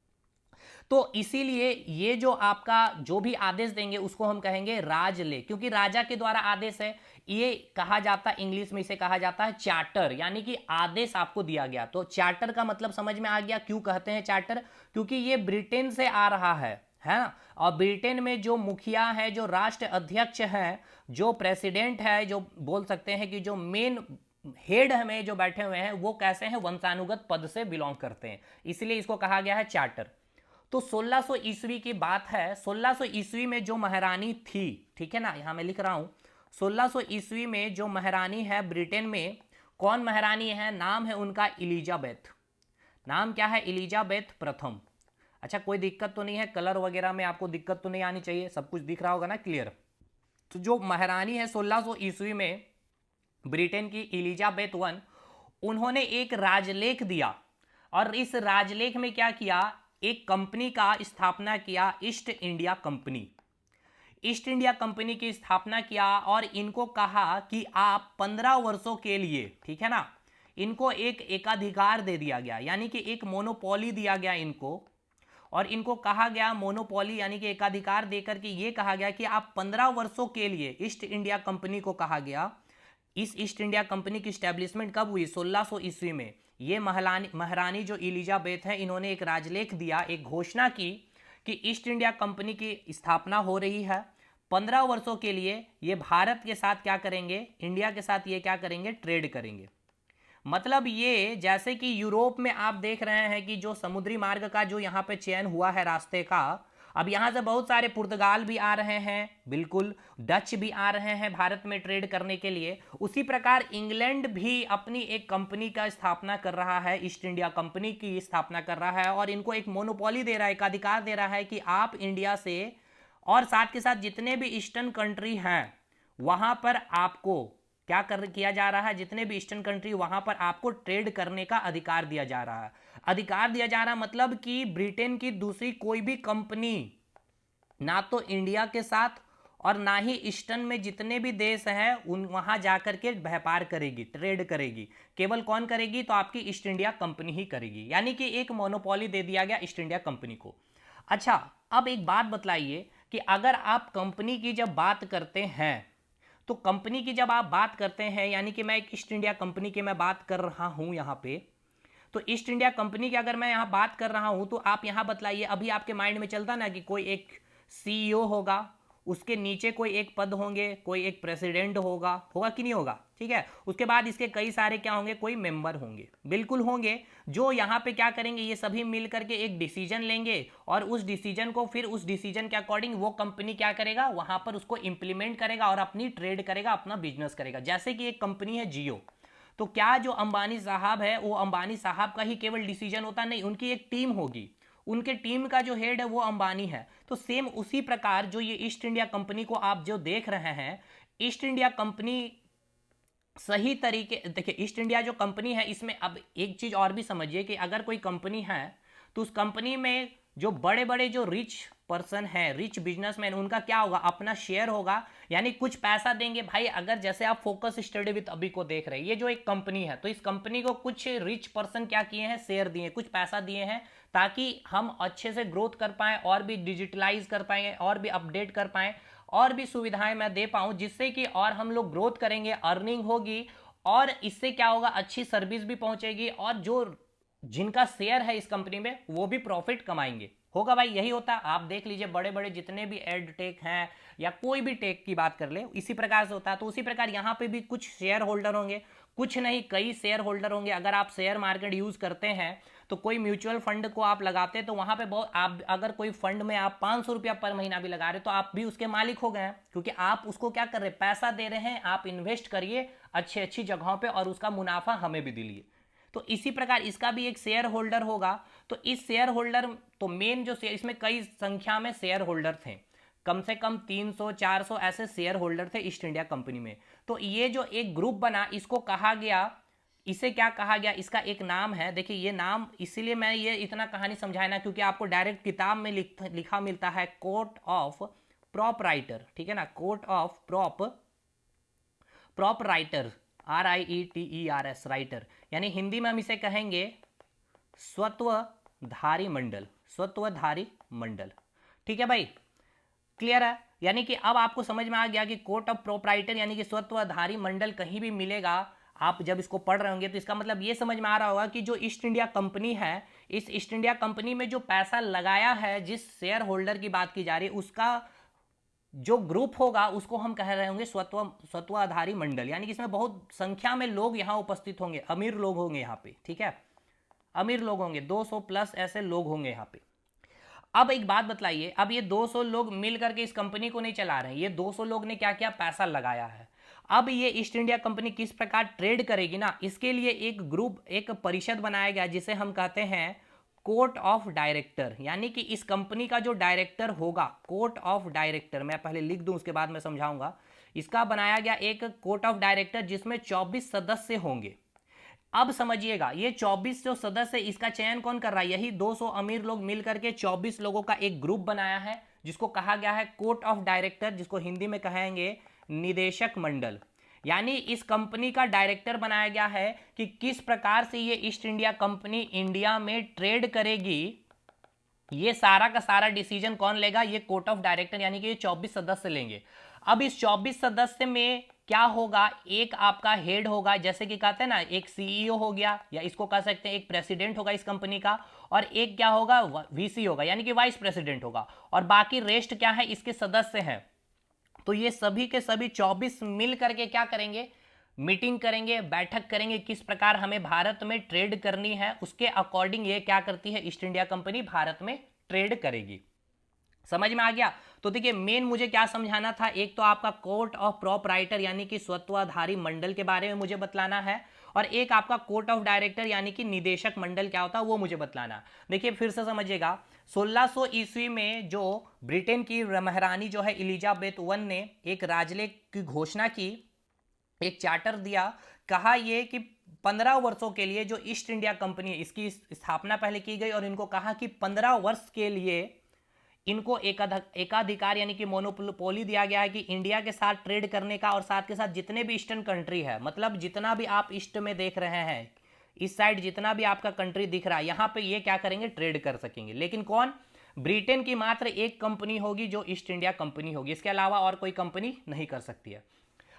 S1: तो इसीलिए ये जो आपका जो भी आदेश देंगे उसको हम कहेंगे राजलेख, क्योंकि राजा के द्वारा आदेश है। ये कहा जाता है, इंग्लिश में इसे कहा जाता है चार्टर, यानी कि आदेश आपको दिया गया। तो चार्टर का मतलब समझ में आ गया, क्यों कहते हैं चार्टर, क्योंकि ये ब्रिटेन से आ रहा है ना। और ब्रिटेन में जो मुखिया है, जो राष्ट्र अध्यक्ष है, जो प्रेसिडेंट है, जो बोल सकते हैं कि जो मेन हेड हमें जो बैठे हुए हैं, वो कैसे हैं, वंशानुगत पद से बिलोंग करते हैं, इसलिए इसको कहा गया है चार्टर। तो 1600 ईस्वी की बात है। 1600 ईस्वी में जो महारानी थी, ठीक है ना, यहां मैं लिख रहा हूं, 1600 ईस्वी में जो महारानी है ब्रिटेन में, कौन महारानी है, नाम है उनका एलिजाबेथ। नाम क्या है, एलिजाबेथ प्रथम। अच्छा, कोई दिक्कत तो नहीं है, कलर वगैरह में आपको दिक्कत तो नहीं आनी चाहिए, सब कुछ दिख रहा होगा ना, क्लियर। तो जो महारानी है 1600 ईस्वी में ब्रिटेन की, एलिजाबेथ वन, उन्होंने एक राजलेख दिया, और इस राजलेख में क्या किया, एक कंपनी का स्थापना किया, east India company. East India company की स्थापना किया, और इनको कहा कि आप 15 वर्षों के लिए, ठीक है ना, इनको एक एकाधिकार दे दिया गया, यानी कि एक मोनोपोली दिया गया इनको। और इनको कहा गया मोनोपोली यानी कि एकाधिकार देकर के ये कहा गया कि आप 15 वर्षों के लिए, ईस्ट इंडिया कंपनी को कहा गया। इस ईस्ट इंडिया कंपनी की स्टैब्लिशमेंट कब हुई, 1600 ईस्वी में। ये महारानी जो एलिजाबेथ है, इन्होंने एक राजलेख दिया, एक घोषणा की कि ईस्ट इंडिया कंपनी की स्थापना हो रही है। 15 वर्षों के लिए ये भारत के साथ क्या करेंगे, इंडिया के साथ ये क्या करेंगे, ट्रेड करेंगे। मतलब ये जैसे कि यूरोप में आप देख रहे हैं कि जो समुद्री मार्ग का जो यहाँ पे चयन हुआ है रास्ते का, अब यहाँ से बहुत सारे पुर्तगाल भी आ रहे हैं, बिल्कुल डच भी आ रहे हैं भारत में ट्रेड करने के लिए। उसी प्रकार इंग्लैंड भी अपनी एक कंपनी का स्थापना कर रहा है, ईस्ट इंडिया कंपनी की स्थापना कर रहा है, और इनको एक मोनोपोली दे रहा है, एक अधिकार दे रहा है कि आप इंडिया से और साथ के साथ जितने भी ईस्टर्न कंट्री हैं वहां पर आपको क्या किया जा रहा है, जितने भी ईस्टर्न कंट्री वहां पर आपको ट्रेड करने का अधिकार दिया जा रहा है। अधिकार दिया जा रहा मतलब कि ब्रिटेन की दूसरी कोई भी कंपनी ना तो इंडिया के साथ और ना ही ईस्टर्न में जितने भी देश हैं उन वहां जाकर के व्यापार करेगी, ट्रेड करेगी। केवल कौन करेगी, तो आपकी ईस्ट इंडिया कंपनी ही करेगी। यानी कि एक मोनोपोली दे दिया गया ईस्ट इंडिया कंपनी को। अच्छा, अब एक बात बतलाइए कि अगर आप कंपनी की जब बात करते हैं, तो कंपनी की जब आप बात करते हैं, यानी कि मैं एक ईस्ट इंडिया कंपनी की मैं बात कर रहा हूं यहां पे, तो ईस्ट इंडिया कंपनी की अगर मैं यहां बात कर रहा हूं तो आप यहां बतलाइए, अभी आपके माइंड में चलता ना कि कोई एक सीईओ होगा, उसके नीचे कोई एक पद होंगे, कोई एक प्रेसिडेंट होगा, होगा कि नहीं होगा, ठीक है। उसके बाद इसके कई सारे क्या होंगे, कोई मेंबर होंगे, बिल्कुल होंगे, जो यहाँ पे क्या करेंगे, ये सभी मिल करके एक डिसीजन लेंगे और उस डिसीजन को फिर उस डिसीजन के अकॉर्डिंग वो कंपनी क्या करेगा, वहां पर उसको इंप्लीमेंट करेगा और अपनी ट्रेड करेगा, अपना बिजनेस करेगा। जैसे कि एक कंपनी है जियो, तो क्या जो अंबानी साहब है वो अंबानी साहब का ही केवल डिसीजन होता नहीं, उनकी एक टीम होगी, उनके टीम का जो हेड है वो अंबानी है। तो सेम उसी प्रकार जो ये ईस्ट इंडिया कंपनी को आप जो देख रहे हैं, ईस्ट इंडिया कंपनी सही तरीके, देखिए ईस्ट इंडिया जो कंपनी है इसमें अब एक चीज और भी समझिए कि अगर कोई कंपनी है तो उस कंपनी में जो बड़े बड़े जो रिच पर्सन है, रिच बिजनेसमैन, उनका क्या होगा, अपना शेयर होगा, यानी कुछ पैसा देंगे भाई। अगर जैसे आप फोकस स्टडी विद अभी को देख रहे हैं, ये जो एक कंपनी है, तो इस कंपनी को कुछ रिच पर्सन क्या किए हैं, शेयर दिए, कुछ पैसा दिए हैं, ताकि हम अच्छे से ग्रोथ कर पाएं और भी डिजिटलाइज कर पाएंगे और भी अपडेट कर पाएं और भी सुविधाएं मैं दे पाऊं, जिससे कि और हम लोग ग्रोथ करेंगे, अर्निंग होगी और इससे क्या होगा, अच्छी सर्विस भी पहुंचेगी और जो जिनका शेयर है इस कंपनी में वो भी प्रॉफिट कमाएंगे। होगा भाई, यही होता है। आप देख लीजिए बड़े बड़े जितने भी एड टेक हैं या कोई भी टेक की बात कर ले, इसी प्रकार से होता है। तो उसी प्रकार यहाँ पे भी कुछ शेयर होल्डर होंगे, कुछ नहीं कई शेयर होल्डर होंगे। अगर आप शेयर मार्केट यूज करते हैं तो कोई म्यूचुअल फंड को आप लगाते हैं तो वहां पे बहुत, आप अगर कोई फंड में आप 500 रुपया पर महीना भी लगा रहे तो आप भी उसके मालिक हो गए हैं, क्योंकि आप उसको क्या कर रहे हैं, पैसा दे रहे हैं, आप इन्वेस्ट करिए अच्छी अच्छी जगहों पे और उसका मुनाफा हमें भी दिलिए। तो इसी प्रकार इसका भी एक शेयर होल्डर होगा। तो इस शेयर होल्डर, तो मेन जो शेयर, इसमें कई संख्या में शेयर होल्डर थे, कम से कम 300-400 ऐसे शेयर होल्डर थे ईस्ट इंडिया कंपनी में। तो ये जो एक ग्रुप बना, इसको कहा गया, इसे क्या कहा गया, इसका एक नाम है। देखिए ये नाम, इसीलिए मैं ये इतना कहानी समझाया ना, क्योंकि आपको डायरेक्ट किताब में लिखा मिलता है कोर्ट ऑफ प्रॉप राइटर, ठीक है ना, court of prop writer, RIETERS writer, यानी हिंदी में हम इसे कहेंगे स्वत्वधारी मंडल, स्वत्वधारी मंडल, ठीक है भाई, क्लियर है। यानी कि अब आपको समझ में आ गया कि कोर्ट ऑफ प्रोप्राइटर यानी कि स्वत्वधारी मंडल कहीं भी मिलेगा, आप जब इसको पढ़ रहे होंगे तो इसका मतलब ये समझ में आ रहा होगा कि जो ईस्ट इंडिया कंपनी है, इस ईस्ट इंडिया कंपनी में जो पैसा लगाया है, जिस शेयर होल्डर की बात की जा रही है, उसका जो ग्रुप होगा उसको हम कह रहे होंगे स्वत्वाधारी मंडल। यानी कि इसमें बहुत संख्या में लोग यहाँ उपस्थित होंगे, अमीर लोग होंगे यहाँ पे, ठीक है, अमीर लोग होंगे, 200 प्लस ऐसे लोग होंगे यहाँ पे। अब एक बात बतलाइए, अब ये 200 लोग मिल करके इस कंपनी को नहीं चला रहे हैं, ये 200 लोग ने क्या क्या पैसा लगाया है। अब ये ईस्ट इंडिया कंपनी किस प्रकार ट्रेड करेगी ना, इसके लिए एक ग्रुप, एक परिषद बनाया गया जिसे हम कहते हैं कोर्ट ऑफ डायरेक्टर। यानी कि इस कंपनी का जो डायरेक्टर होगा, कोर्ट ऑफ डायरेक्टर, मैं पहले लिख दूं उसके बाद मैं समझाऊंगा। इसका बनाया गया एक कोर्ट ऑफ डायरेक्टर जिसमें 24 सदस्य होंगे। अब समझिएगा, ये 24 जो सदस्य, इसका चयन कौन कर रहा है, यही 200 अमीर लोग मिलकर के 24 लोगों का एक ग्रुप बनाया है जिसको कहा गया है कोर्ट ऑफ डायरेक्टर, जिसको हिंदी में कहेंगे निदेशक मंडल। यानी इस कंपनी का डायरेक्टर बनाया गया है कि किस प्रकार से ये ईस्ट इंडिया कंपनी इंडिया में ट्रेड करेगी, ये सारा का सारा डिसीजन कौन लेगा, ये कोर्ट ऑफ डायरेक्टर यानी कि ये 24 सदस्य लेंगे। अब इस 24 सदस्य में क्या होगा, एक आपका हेड होगा, जैसे कि कहते हैं ना एक सीईओ हो गया, या इसको कह सकते हैं एक प्रेसिडेंट होगा इस कंपनी का, और एक क्या होगा, वीसी होगा यानी कि वाइस प्रेसिडेंट होगा, और बाकी रेस्ट क्या है, इसके सदस्य हैं। तो ये सभी के सभी 24 मिल करके क्या करेंगे, मीटिंग करेंगे, बैठक करेंगे, किस प्रकार हमें भारत में ट्रेड करनी है, उसके अकॉर्डिंग ये क्या करती है, ईस्ट इंडिया कंपनी भारत में ट्रेड करेगी। समझ में आ गया। तो देखिए मेन मुझे क्या समझाना था, एक तो आपका कोर्ट ऑफ प्रोपराइटर यानी कि स्वत्वाधारी मंडल के बारे में मुझे बतलाना है, और एक आपका कोर्ट ऑफ डायरेक्टर यानी कि निदेशक मंडल क्या होता है वो मुझे बतलाना। देखिए फिर से समझिएगा, 1600 ईस्वी में जो ब्रिटेन की महारानी जो है इलिजाबेथ वन ने एक राजलेख की घोषणा की, एक चार्टर दिया, कहा ये कि 15 वर्षों के लिए जो ईस्ट इंडिया कंपनी है इसकी स्थापना पहले की गई, और इनको कहा कि 15 वर्ष के लिए इनको एकाधिकार यानी कि मोनोपोली दिया गया है कि इंडिया के साथ ट्रेड करने का, और साथ के साथ जितने भी ईस्टर्न कंट्री है, मतलब जितना भी आप ईस्ट में देख रहे हैं, इस साइड जितना भी आपका कंट्री दिख रहा है, यहां पे ये क्या करेंगे, ट्रेड कर सकेंगे। लेकिन कौन, ब्रिटेन की मात्र एक कंपनी होगी जो ईस्ट इंडिया कंपनी होगी, इसके अलावा और कोई कंपनी नहीं कर सकती है।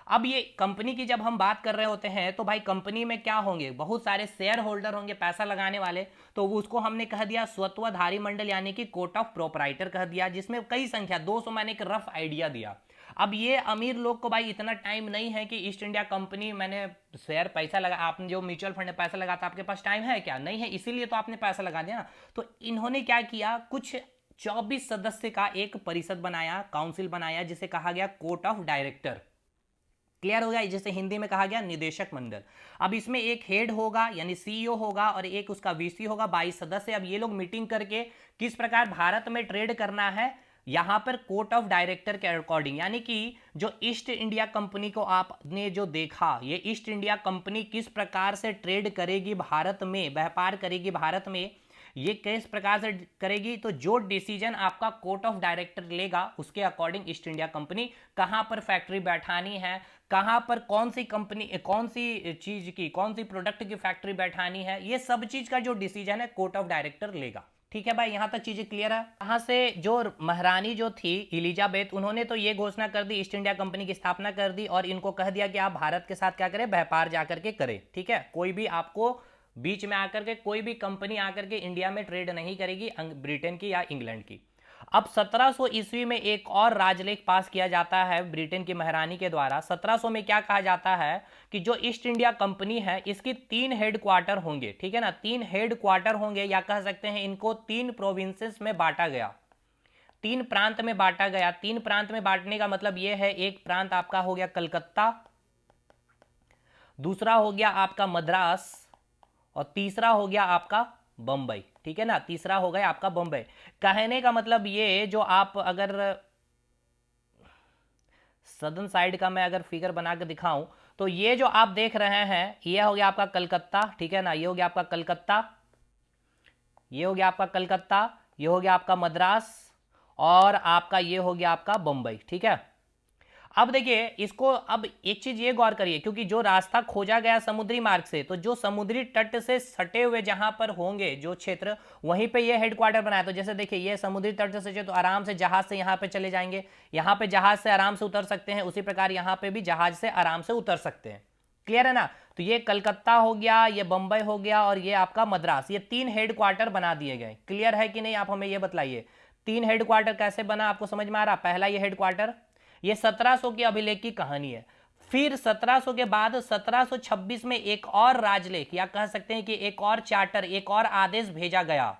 S1: अब ये कंपनी की जब हम बात कर रहे होते हैं तो भाई कंपनी में क्या होंगे, बहुत सारे शेयर होल्डर होंगे, पैसा लगाने वाले, तो उसको हमने कह दिया स्वत्वाधारी मंडल यानी कि कोर्ट ऑफ प्रोपराइटर कह दिया, जिसमें कई संख्या 200 मैंने एक रफ आइडिया दिया। अब ये अमीर लोग को भाई इतना टाइम नहीं है कि ईस्ट इंडिया कंपनी, मैंने शेयर पैसा लगा, आपने जो म्यूचुअल फंड में पैसा लगा था, आपके पास टाइम है क्या, नहीं है, इसीलिए तो आपने पैसा लगा दिया। तो इन्होंने क्या किया, कुछ 24 सदस्य का एक परिषद बनाया, काउंसिल बनाया, जिसे कहा गया कोर्ट ऑफ डायरेक्टर। क्लियर हो गया, जैसे हिंदी में कहा गया निदेशक मंडल। अब इसमें एक हेड होगा यानी सीईओ होगा, और एक उसका वीसी होगा, 22 सदस्य। अब ये लोग मीटिंग करके किस प्रकार भारत में ट्रेड करना है, यहां पर कोर्ट ऑफ डायरेक्टर के अकॉर्डिंग, यानी कि जो ईस्ट इंडिया कंपनी को आपने जो देखा, ये ईस्ट इंडिया कंपनी किस प्रकार से ट्रेड करेगी भारत में, व्यापार करेगी भारत में, ये किस प्रकार से करेगी, तो जो डिसीजन आपका कोर्ट ऑफ डायरेक्टर लेगा उसके अकॉर्डिंग ईस्ट इंडिया कंपनी कहां पर फैक्ट्री बैठानी है, कहां पर कौन सी कंपनी, कौन सी चीज की, कौन सी प्रोडक्ट की फैक्ट्री बैठानी है, ये सब चीज का जो डिसीजन है कोर्ट ऑफ डायरेक्टर लेगा। ठीक है भाई, यहां तक चीजें क्लियर है। यहां से जो महारानी जो थी इलिजाबेथ, उन्होंने तो ये घोषणा कर दी, ईस्ट इंडिया कंपनी की स्थापना कर दी, और इनको कह दिया कि आप भारत के साथ क्या करें, व्यापार जाकर के करें। ठीक है, कोई भी आपको बीच में आकर के कोई भी कंपनी आकर के इंडिया में ट्रेड नहीं करेगी, ब्रिटेन की या इंग्लैंड की। अब 1700 ईस्वी में एक और राजलेख पास किया जाता है ब्रिटेन की महारानी के द्वारा। 1700 में क्या कहा जाता है कि जो ईस्ट इंडिया कंपनी है इसकी 3 हेडक्वार्टर होंगे। ठीक है ना, 3 हेडक्वार्टर होंगे, या कह सकते हैं इनको 3 प्रोविंसेस में बांटा गया, 3 प्रांत में बांटा गया। 3 प्रांत में बांटने का मतलब यह है, एक प्रांत आपका हो गया कलकत्ता, दूसरा हो गया आपका मद्रास, और तीसरा हो गया आपका बंबई। ठीक है ना, तीसरा हो गया आपका बंबई। कहने का मतलब ये, जो आप अगर सदर्न साइड का मैं अगर फिगर बना के दिखाऊं, तो ये जो आप देख रहे हैं ये हो गया आपका कलकत्ता। ठीक है ना, ये हो गया आपका कलकत्ता, ये हो गया आपका कलकत्ता, ये हो गया आपका मद्रास, और आपका ये हो गया आपका बंबई। ठीक है, अब देखिए इसको, अब एक चीज ये गौर करिए, क्योंकि जो रास्ता खोजा गया समुद्री मार्ग से, तो जो समुद्री तट से सटे हुए जहां पर होंगे जो क्षेत्र, वहीं पे ये हेडक्वार्टर बनाया। तो जैसे देखिए ये समुद्री तट से सटे, तो आराम से जहाज से यहां पे चले जाएंगे, यहां पे जहाज से आराम से उतर सकते हैं, उसी प्रकार यहां पे भी जहाज से आराम से उतर सकते हैं। क्लियर है ना, तो ये कलकत्ता हो गया, ये बंबई हो गया, और ये आपका मद्रास, ये 3 हेडक्वार्टर बना दिए गए। क्लियर है कि नहीं, आप हमें ये बताइए 3 हेडक्वार्टर कैसे बना, आपको समझ में आ रहा। पहला ये हेडक्वार्टर, ये 1700 की अभिलेख की कहानी है। फिर 1700 के बाद 1726 में एक और राजलेख, या कह सकते हैं कि एक और चार्टर, एक और आदेश भेजा गया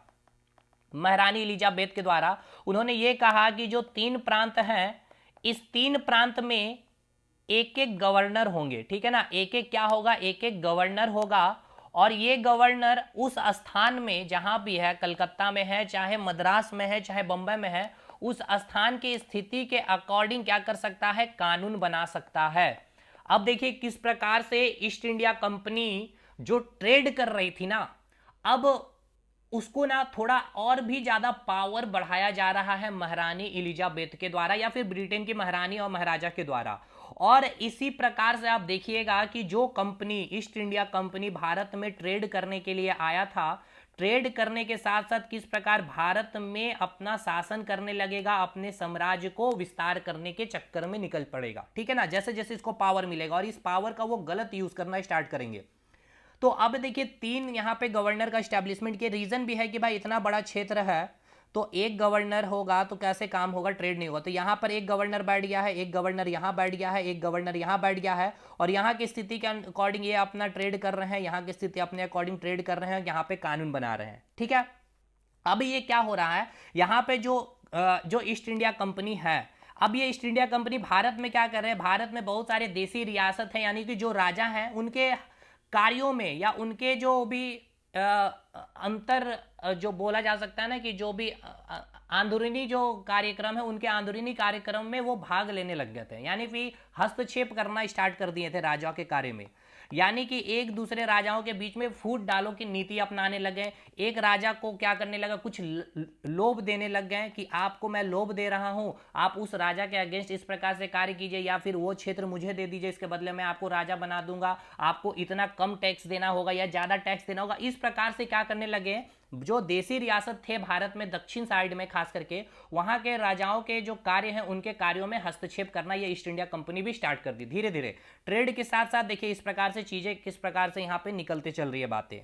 S1: महारानी एलिजाबेथ के द्वारा। उन्होंने ये कहा कि जो 3 प्रांत हैं, इस 3 प्रांत में एक एक गवर्नर होंगे। ठीक है ना, एक एक क्या होगा, एक एक गवर्नर होगा, और ये गवर्नर उस स्थान में जहां भी है, कलकत्ता में है, चाहे मद्रास में है, चाहे बंबई में है, उस स्थान की स्थिति के अकॉर्डिंग क्या कर सकता है, कानून बना सकता है। अब देखिए किस प्रकार से ईस्ट इंडिया कंपनी जो ट्रेड कर रही थी ना, अब उसको ना थोड़ा और भी ज्यादा पावर बढ़ाया जा रहा है महारानी एलिजाबेथ के द्वारा, या फिर ब्रिटेन की महारानी और महाराजा के द्वारा। और इसी प्रकार से आप देखिएगा कि जो company east India company Bharat में ट्रेड करने के लिए आया था, ट्रेड करने के साथ साथ किस प्रकार भारत में अपना शासन करने लगेगा, अपने साम्राज्य को विस्तार करने के चक्कर में निकल पड़ेगा। ठीक है ना, जैसे जैसे इसको पावर मिलेगा और इस पावर का वो गलत यूज करना स्टार्ट करेंगे। तो अब देखिए 3 यहाँ पे गवर्नर का स्टैब्लिशमेंट के रीजन भी है कि भाई इतना बड़ा क्षेत्र है तो एक गवर्नर होगा तो कैसे काम होगा, ट्रेड नहीं होगा। तो यहाँ पर एक गवर्नर बैठ गया है, एक गवर्नर यहाँ बैठ गया है, एक गवर्नर यहाँ बैठ गया है, और यहाँ की स्थिति के अकॉर्डिंग ये अपना ट्रेड कर रहे हैं, यहाँ की स्थिति अपने अकॉर्डिंग ट्रेड कर रहे हैं, यहाँ पे कानून बना रहे हैं। ठीक है, अब ये क्या हो रहा है, यहाँ पे जो ईस्ट इंडिया कंपनी है, अब ये ईस्ट इंडिया कंपनी भारत में क्या कर रहे हैं, भारत में बहुत सारे देसी रियासत हैं, यानी कि जो राजा हैं उनके कार्यों में या उनके जो भी अंतर जो बोला जा सकता है ना कि जो भी आंदरूनी जो कार्यक्रम है उनके आंदरूनी कार्यक्रम में वो भाग लेने लग गए थे, यानी कि हस्तक्षेप करना स्टार्ट कर दिए थे राजाओं के कार्य में। यानी कि एक दूसरे राजाओं के बीच में फूट डालो की नीति अपनाने लगे। एक राजा को क्या करने लगा, कुछ लोभ देने लग गए कि आपको मैं लोभ दे रहा हूं, आप उस राजा के अगेंस्ट इस प्रकार से कार्य कीजिए या फिर वो क्षेत्र मुझे दे दीजिए, इसके बदले में आपको राजा बना दूंगा, आपको इतना कम टैक्स देना होगा या ज्यादा टैक्स देना होगा। इस प्रकार से क्या करने लगे, जो देसी रियासत थे भारत में दक्षिण साइड में खास करके, वहां के राजाओं के जो कार्य हैं उनके कार्यों में हस्तक्षेप करना ये ईस्ट इंडिया कंपनी भी स्टार्ट कर दी धीरे धीरे। ट्रेड के साथ साथ देखिए इस प्रकार से चीजें किस प्रकार से यहाँ पे निकलते चल रही है बातें।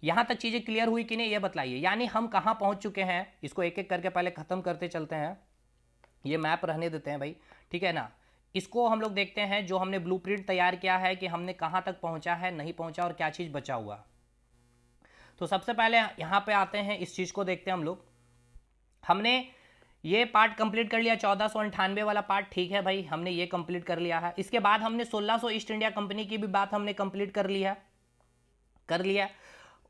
S1: यहां तक चीजें क्लियर हुई कि नहीं ये बताइए, यानी हम कहां पहुंच चुके हैं, इसको एक एक करके पहले खत्म करते चलते हैं। ये मैप रहने देते हैं भाई, ठीक है ना। इसको हम लोग देखते हैं जो हमने ब्लूप्रिंट तैयार किया है कि हमने कहां तक पहुंचा है, नहीं पहुंचा और क्या चीज बचा हुआ। तो सबसे पहले यहां पे आते हैं, इस चीज को देखते हैं हम लोग। हमने ये पार्ट कंप्लीट कर लिया 1498 वाला पार्ट, ठीक है भाई, हमने ये कंप्लीट कर लिया है। इसके बाद हमने 1600 ईस्ट इंडिया कंपनी की भी बात हमने कंप्लीट कर लिया।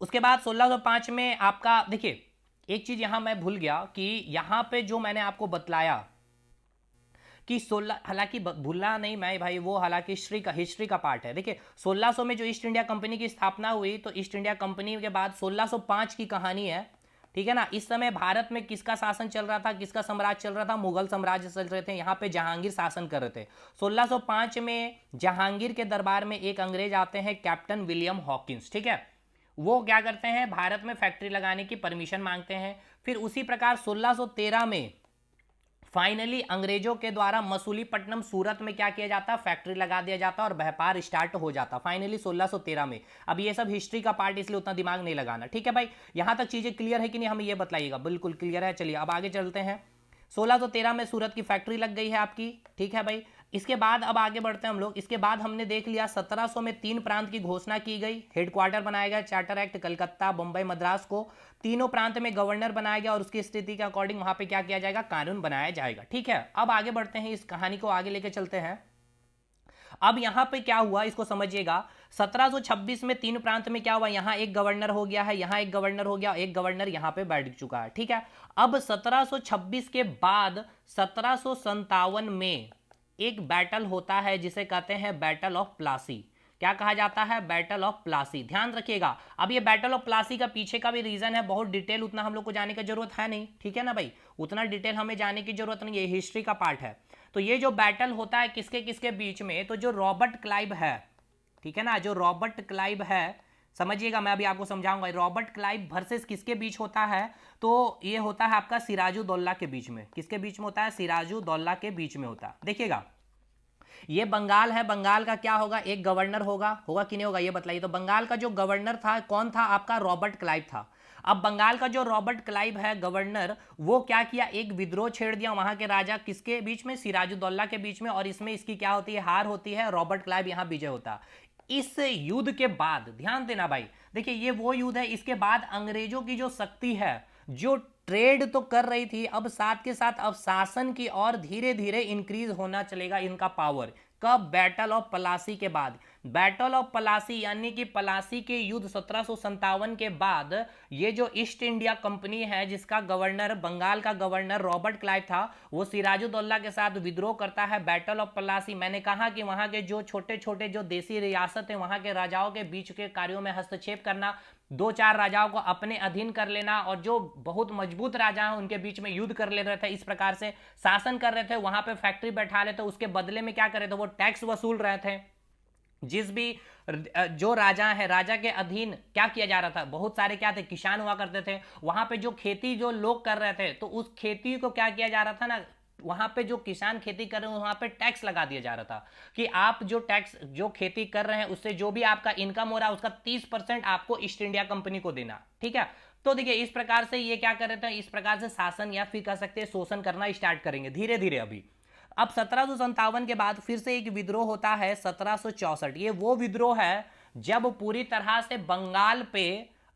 S1: उसके बाद 1605 में आपका देखिए एक चीज यहां मैं भूल गया कि यहां पे जो मैंने आपको बतलाया कि 16, हालांकि भूलना नहीं मैं भाई, वो हालांकि हिस्ट्री का पार्ट है। देखिए 1600 में जो ईस्ट इंडिया कंपनी की स्थापना हुई, तो ईस्ट इंडिया कंपनी के बाद 1605 की कहानी है, ठीक है ना। इस समय भारत में किसका शासन चल रहा था, किसका साम्राज्य चल रहा था, मुगल साम्राज्य चल रहे थे, यहाँ पे जहांगीर शासन कर रहे थे। 1605 में जहांगीर के दरबार में एक अंग्रेज आते हैं, कैप्टन विलियम हॉकिंस, ठीक है। वो क्या करते हैं, भारत में फैक्ट्री लगाने की परमिशन मांगते हैं। फिर उसी प्रकार 1613 में फाइनली अंग्रेजों के द्वारा मसूलीपट्टनम सूरत में क्या किया जाता, फैक्ट्री लगा दिया जाता और व्यापार स्टार्ट हो जाता फाइनली 1613 में। अब ये सब हिस्ट्री का पार्ट इसलिए उतना दिमाग नहीं लगाना, ठीक है भाई। यहां तक चीजें क्लियर है कि नहीं, हमें ये बताइएगा। बिल्कुल क्लियर है, चलिए अब आगे चलते हैं। 1613 में सूरत की फैक्ट्री लग गई है आपकी, ठीक है भाई। इसके बाद अब आगे बढ़ते हैं हम लोग। इसके बाद हमने देख लिया 1700 में 3 प्रांत की घोषणा की गई, हेडक्वार्टर बनाया गया, चार्टर एक्ट कलकत्ता, बंबई, मद्रास को। तीनों प्रांत में गवर्नर बनाया गया और उसकी स्थिति के अकॉर्डिंग वहां पे क्या किया जाएगा, कानून बनाया जाएगा, ठीक है। अब आगे बढ़ते हैं, इस कहानी को आगे लेके चलते हैं। अब यहां पे क्या हुआ इसको समझिएगा। 1726 में 3 प्रांत में क्या हुआ, यहां एक गवर्नर हो गया है, यहां एक गवर्नर हो गया, एक गवर्नर यहां पे बैठ चुका है, ठीक है। अब 1726 के बाद 1757 में एक बैटल होता है जिसे कहते हैं बैटल ऑफ प्लासी। क्या कहा जाता है, बैटल ऑफ प्लासी। ध्यान रखिएगा, अब ये बैटल ऑफ प्लासी का पीछे का भी रीजन है, बहुत डिटेल उतना हम लोग को जाने की जरूरत है नहीं, ठीक है ना भाई, उतना डिटेल हमें जाने की जरूरत नहीं, ये हिस्ट्री का पार्ट है। तो ये जो बैटल होता है किसके किसके बीच में, तो जो रॉबर्ट क्लाइव है, ठीक है ना, जो रॉबर्ट क्लाइव है, समझिएगा मैं अभी आपको समझाऊंगा। रॉबर्ट क्लाइव वर्सेस किसके बीच होता है, तो ये होता है आपका सिराजुद्दौला के बीच में। किसके बीच में होता है, सिराजुद्दौला के बीच में होता है। देखिएगा ये बंगाल है, बंगाल का क्या होगा, एक गवर्नर होगा कि नहीं होगा, ये बताइए। तो बंगाल का जो गवर्नर था कौन था, आपका रॉबर्ट क्लाइव था। अब बंगाल का जो रॉबर्ट क्लाइव है गवर्नर, वो क्या किया, एक विद्रोह छेड़ दिया वहां के राजा किसके बीच में, सिराजुद्दौला के बीच में, और इसमें इसकी क्या होती है, हार होती है, रॉबर्ट क्लाइव यहां विजय होता। इस युद्ध के बाद ध्यान देना भाई, देखिए ये वो युद्ध है, इसके बाद अंग्रेजों की जो शक्ति है, जो ट्रेड तो कर रही थी, अब साथ के साथ अब शासन की और धीरे धीरे इंक्रीज होना चलेगा इनका पावर। कब, बैटल ऑफ पलासी के बाद। बैटल ऑफ पलासी यानी कि पलासी के युद्ध 1757 के बाद ये जो ईस्ट इंडिया कंपनी है जिसका गवर्नर, बंगाल का गवर्नर रॉबर्ट क्लाइव था, वो सिराजुद्दौला के साथ विद्रोह करता है। बैटल ऑफ पलासी, मैंने कहा कि वहां के जो छोटे छोटे जो देसी रियासत है वहां के राजाओं के बीच के कार्यों में हस्तक्षेप करना, 2-4 राजाओं को अपने अधीन कर लेना, और जो बहुत मजबूत राजा हैं उनके बीच में युद्ध कर ले रहे थे, इस प्रकार से शासन कर रहे थे, वहां पे फैक्ट्री बैठा रहे थे, उसके बदले में क्या कर रहे थे, वो टैक्स वसूल रहे थे, जिस भी जो राजा है, राजा के अधीन क्या किया जा रहा था, बहुत सारे क्या थे, किसान हुआ करते थे, वहां पे जो खेती जो लोग कर रहे थे, तो उस खेती को क्या किया जा रहा था ना, वहां पे जो किसान खेती कर रहे हैं वहां पे टैक्स लगा दिया जा रहा था कि आप जो टैक्स जो खेती कर रहे हैं उससे जो भी आपका इनकम हो रहा है उसका 30% आपको ईस्ट इंडिया कंपनी को देना। ठीक है, तो देखिए इस प्रकार से ये क्या कर रहे थे, इस प्रकार से शासन या फिर कह सकते हैं शोषण करना स्टार्ट करेंगे धीरे धीरे। अभी अब 1757 के बाद फिर से एक विद्रोह होता है 1764। ये वो विद्रोह है जब पूरी तरह से बंगाल पे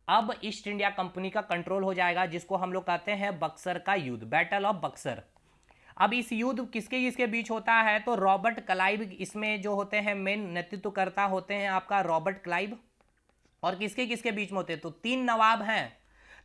S1: अब ईस्ट इंडिया कंपनी का कंट्रोल हो जाएगा, जिसको हम लोग कहते हैं बक्सर का युद्ध, बैटल ऑफ बक्सर। अब इस युद्ध किसके किसके बीच होता है, तो रॉबर्ट क्लाइव इसमें जो होते हैं मेन नेतृत्व करता होते हैं आपका रॉबर्ट क्लाइव। और किसके किसके बीच में होते हैं, तो तीन नवाब हैं।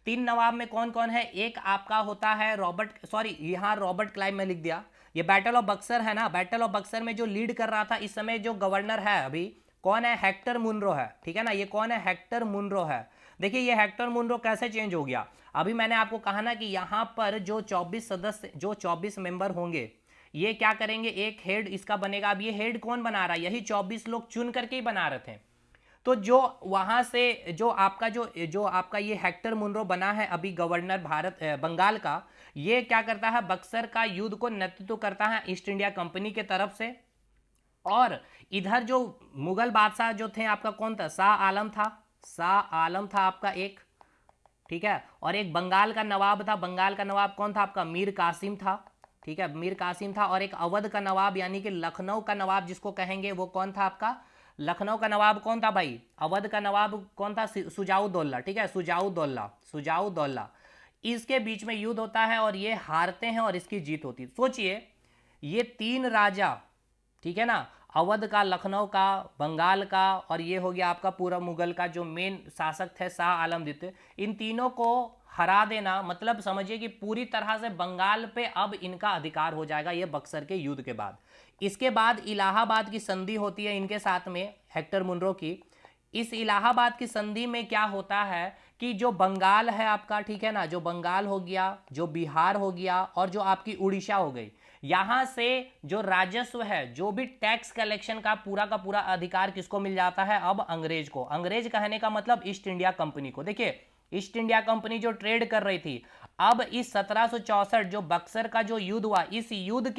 S1: तीन नवाब में कौन कौन है, एक आपका होता है रॉबर्ट, सॉरी यहाँ रॉबर्ट क्लाइव में लिख दिया, ये बैटल ऑफ बक्सर है ना, बैटल ऑफ बक्सर में जो लीड कर रहा था इस समय जो गवर्नर है अभी कौन है, हेक्टर मुनरो है। ठीक है ना, ये कौन है, हेक्टर मुनरो है। देखिए ये हेक्टर मुनरो कैसे चेंज हो गया, अभी मैंने आपको कहा ना कि यहाँ पर जो 24 सदस्य, जो 24 मेंबर होंगे, ये क्या करेंगे, एक हेड इसका बनेगा। अब ये हेड कौन बना रहा है, यही 24 लोग चुन करके ही बना रहे थे। तो जो वहां से जो आपका जो आपका ये हेक्टर मुनरो बना है अभी गवर्नर भारत बंगाल का, ये क्या करता है, बक्सर का युद्ध को नेतृत्व करता है ईस्ट इंडिया कंपनी के तरफ से। और इधर जो मुगल बादशाह जो थे आपका कौन था, शाह आलम था, शाह आलम था आपका एक। ठीक है, और एक बंगाल का नवाब था, बंगाल का नवाब कौन था आपका, मीर कासिम था। ठीक है, मीर कासिम था। और एक अवध का नवाब यानी कि लखनऊ का नवाब जिसको कहेंगे वो कौन था आपका, लखनऊ का नवाब कौन था भाई, अवध का नवाब कौन था, सुजाउद्दौला। ठीक है, सुजाउद्दौला, सुजाउद्दौला। इसके बीच में युद्ध होता है और ये हारते हैं और इसकी जीत होती है। सोचिए ये तीन राजा, ठीक है ना, अवध का, लखनऊ का, बंगाल का, और ये हो गया आपका पूरा मुगल का जो मेन शासक थे शाह आलम द्वितीय, इन तीनों को हरा देना मतलब समझिए कि पूरी तरह से बंगाल पे अब इनका अधिकार हो जाएगा ये बक्सर के युद्ध के बाद। इसके बाद इलाहाबाद की संधि होती है इनके साथ में, हेक्टर मुनरो की। इस इलाहाबाद की संधि में क्या होता है कि जो बंगाल है आपका, ठीक है ना, जो बंगाल हो गया, जो बिहार हो गया, और जो आपकी उड़ीसा हो गई, यहां से जो राजस्व है, जो भी टैक्स कलेक्शन का पूरा अधिकार किसको मिल जाता है, अब अंग्रेज को। अंग्रेज कहने का मतलब ईस्ट इंडिया कंपनी को। देखिए ईस्ट इंडिया कंपनी जो ट्रेड कर रही थी, अब इस 1764 जो बक्सर का जो युद्ध हुआ, इस युद्ध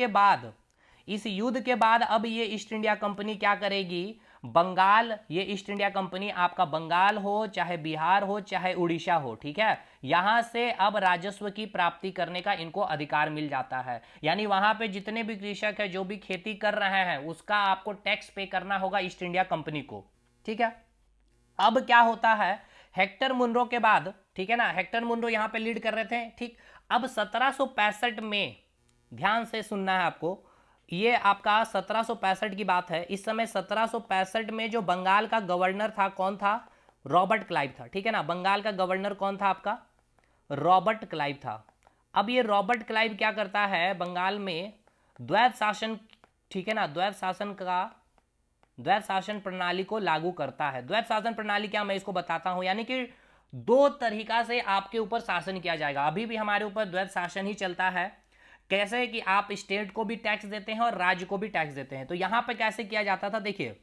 S1: के बाद अब ये ईस्ट इंडिया कंपनी क्या करेगी, बंगाल, ये ईस्ट इंडिया कंपनी आपका बंगाल हो चाहे बिहार हो चाहे उड़ीसा हो, ठीक है, यहां से अब राजस्व की प्राप्ति करने का इनको अधिकार मिल जाता है। यानी वहां पे जितने भी कृषक है जो भी खेती कर रहे हैं उसका आपको टैक्स पे करना होगा ईस्ट इंडिया कंपनी को। ठीक है, अब क्या होता है, हेक्टर मुनरो के बाद, ठीक है ना, हेक्टर मुनरो यहां पे लीड कर रहे थे। ठीक, अब 1765 में, ध्यान से सुनना है आपको, ये आपका 1765 की बात है। इस समय 1765 में जो बंगाल का गवर्नर था कौन था, रॉबर्ट क्लाइव था। ठीक है ना, बंगाल का गवर्नर कौन था आपका, रॉबर्ट क्लाइव था। अब ये रॉबर्ट क्लाइव क्या करता है, बंगाल में द्वैध शासन, ठीक है ना, द्वैध शासन प्रणाली को लागू करता है। द्वैध शासन प्रणाली क्या, मैं इसको बताता हूं, यानी कि दो तरीका से आपके ऊपर शासन किया जाएगा। अभी भी हमारे ऊपर द्वैध शासन ही चलता है। कैसे कि आप स्टेट को भी टैक्स देते हैं और राज्य को भी टैक्स देते हैं। तो यहां पर कैसे किया जाता था, देखिए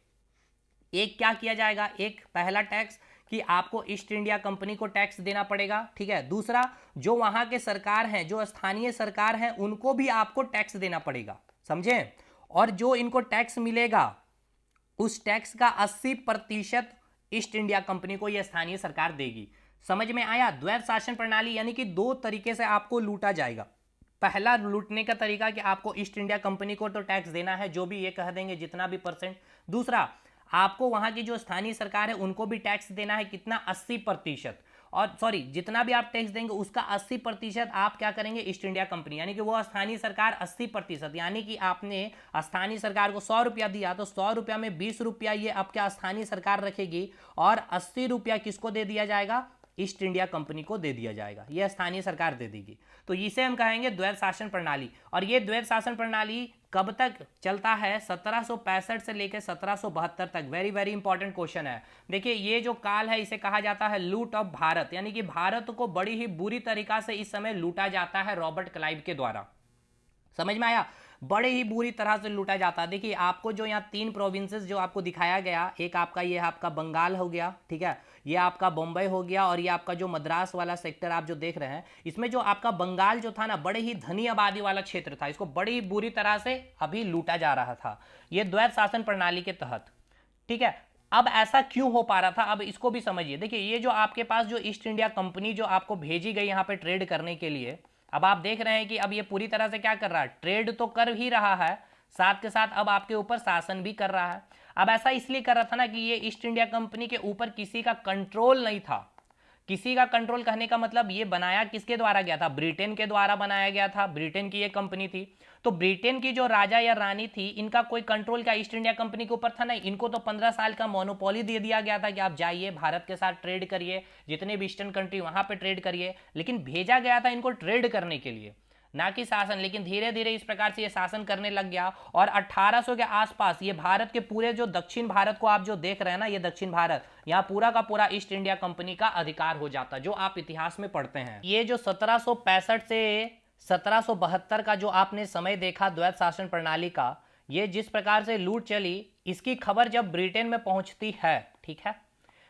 S1: एक क्या किया जाएगा, एक पहला टैक्स कि आपको ईस्ट इंडिया कंपनी को टैक्स देना पड़ेगा। ठीक है, दूसरा जो वहां के सरकार हैं, जो स्थानीय सरकार हैं, उनको भी आपको टैक्स देना पड़ेगा, समझे। और जो इनको टैक्स मिलेगा उस टैक्स का 80% ईस्ट इंडिया कंपनी को यह स्थानीय सरकार देगी। समझ में आया, द्वैध शासन प्रणाली यानी कि दो तरीके से आपको लूटा जाएगा। पहला लूटने का तरीका कि आपको ईस्ट इंडिया कंपनी को तो टैक्स देना है, जो भी ये कह देंगे जितना भी परसेंट। दूसरा आपको वहां की जो स्थानीय सरकार है उनको भी टैक्स देना है, कितना, 80%। और सॉरी, जितना भी आप टैक्स देंगे उसका 80% आप क्या करेंगे, ईस्ट इंडिया कंपनी, यानी कि वो स्थानीय सरकार 80%, यानी कि आपने स्थानीय सरकार को 100 रुपया दिया तो 100 रुपया में 20 रुपया ये आपका स्थानीय सरकार रखेगी और 80 रुपया किसको दे दिया जाएगा, ईस्ट इंडिया कंपनी को दे दिया जाएगा, यह स्थानीय सरकार दे देगी। तो इसे हम कहेंगे द्वैध शासन प्रणाली। और ये द्वैध शासन प्रणाली कब तक चलता है, 1765 से लेकर 1772 तक। वेरी वेरी इंपॉर्टेंट क्वेश्चन है। देखिए ये जो काल है इसे कहा जाता है लूट ऑफ भारत, यानी कि भारत को बड़ी ही बुरी तरीका से इस समय लूटा जाता है रॉबर्ट क्लाइव के द्वारा। समझ में आया। बड़े ही बुरी तरह से लूटा जाता है। देखिए आपको जो यहाँ 3 प्रोविंसेस जो आपको दिखाया गया, एक आपका ये आपका बंगाल हो गया, ठीक है, ये आपका बम्बई हो गया, और ये आपका जो मद्रास वाला सेक्टर आप जो देख रहे हैं, इसमें जो आपका बंगाल जो था ना, बड़े ही धनी आबादी वाला क्षेत्र था, इसको बड़ी ही बुरी तरह से अभी लूटा जा रहा था ये द्वैध शासन प्रणाली के तहत, ठीक है। अब ऐसा क्यों हो पा रहा था, अब इसको भी समझिए। देखिए ये जो आपके पास जो ईस्ट इंडिया कंपनी जो आपको भेजी गई यहाँ पे ट्रेड करने के लिए, अब आप देख रहे हैं कि अब ये पूरी तरह से क्या कर रहा है, ट्रेड तो कर ही रहा है, साथ के साथ अब आपके ऊपर शासन भी कर रहा है। अब ऐसा इसलिए कर रहा था ना कि ये ईस्ट इंडिया कंपनी के ऊपर किसी का कंट्रोल नहीं था। किसी का कंट्रोल कहने का मतलब ये बनाया किसके द्वारा गया था, ब्रिटेन के द्वारा बनाया गया था, ब्रिटेन की ये कंपनी थी। तो ब्रिटेन की जो राजा या रानी थी, इनका कोई कंट्रोल क्या ईस्ट इंडिया कंपनी के ऊपर था? नहीं, इनको तो 15 साल का मोनोपोली दे दिया गया था कि आप जाइए भारत के साथ ट्रेड करिए, जितने भी ईस्टर्न कंट्री वहां पे ट्रेड करिए। लेकिन भेजा गया था इनको ट्रेड करने के लिए, ना कि शासन। लेकिन धीरे धीरे इस प्रकार से ये शासन करने लग गया, और 1800 के आसपास ये भारत के पूरे जो दक्षिण भारत को आप जो देख रहे हैं ना, ये दक्षिण भारत, यहाँ पूरा का पूरा ईस्ट इंडिया कंपनी का अधिकार हो जाता, जो आप इतिहास में पढ़ते हैं। ये जो 1765 से 1772 का जो आपने समय देखा द्वैध शासन प्रणाली का, ये जिस प्रकार से लूट चली, इसकी खबर जब ब्रिटेन में पहुंचती है, ठीक है,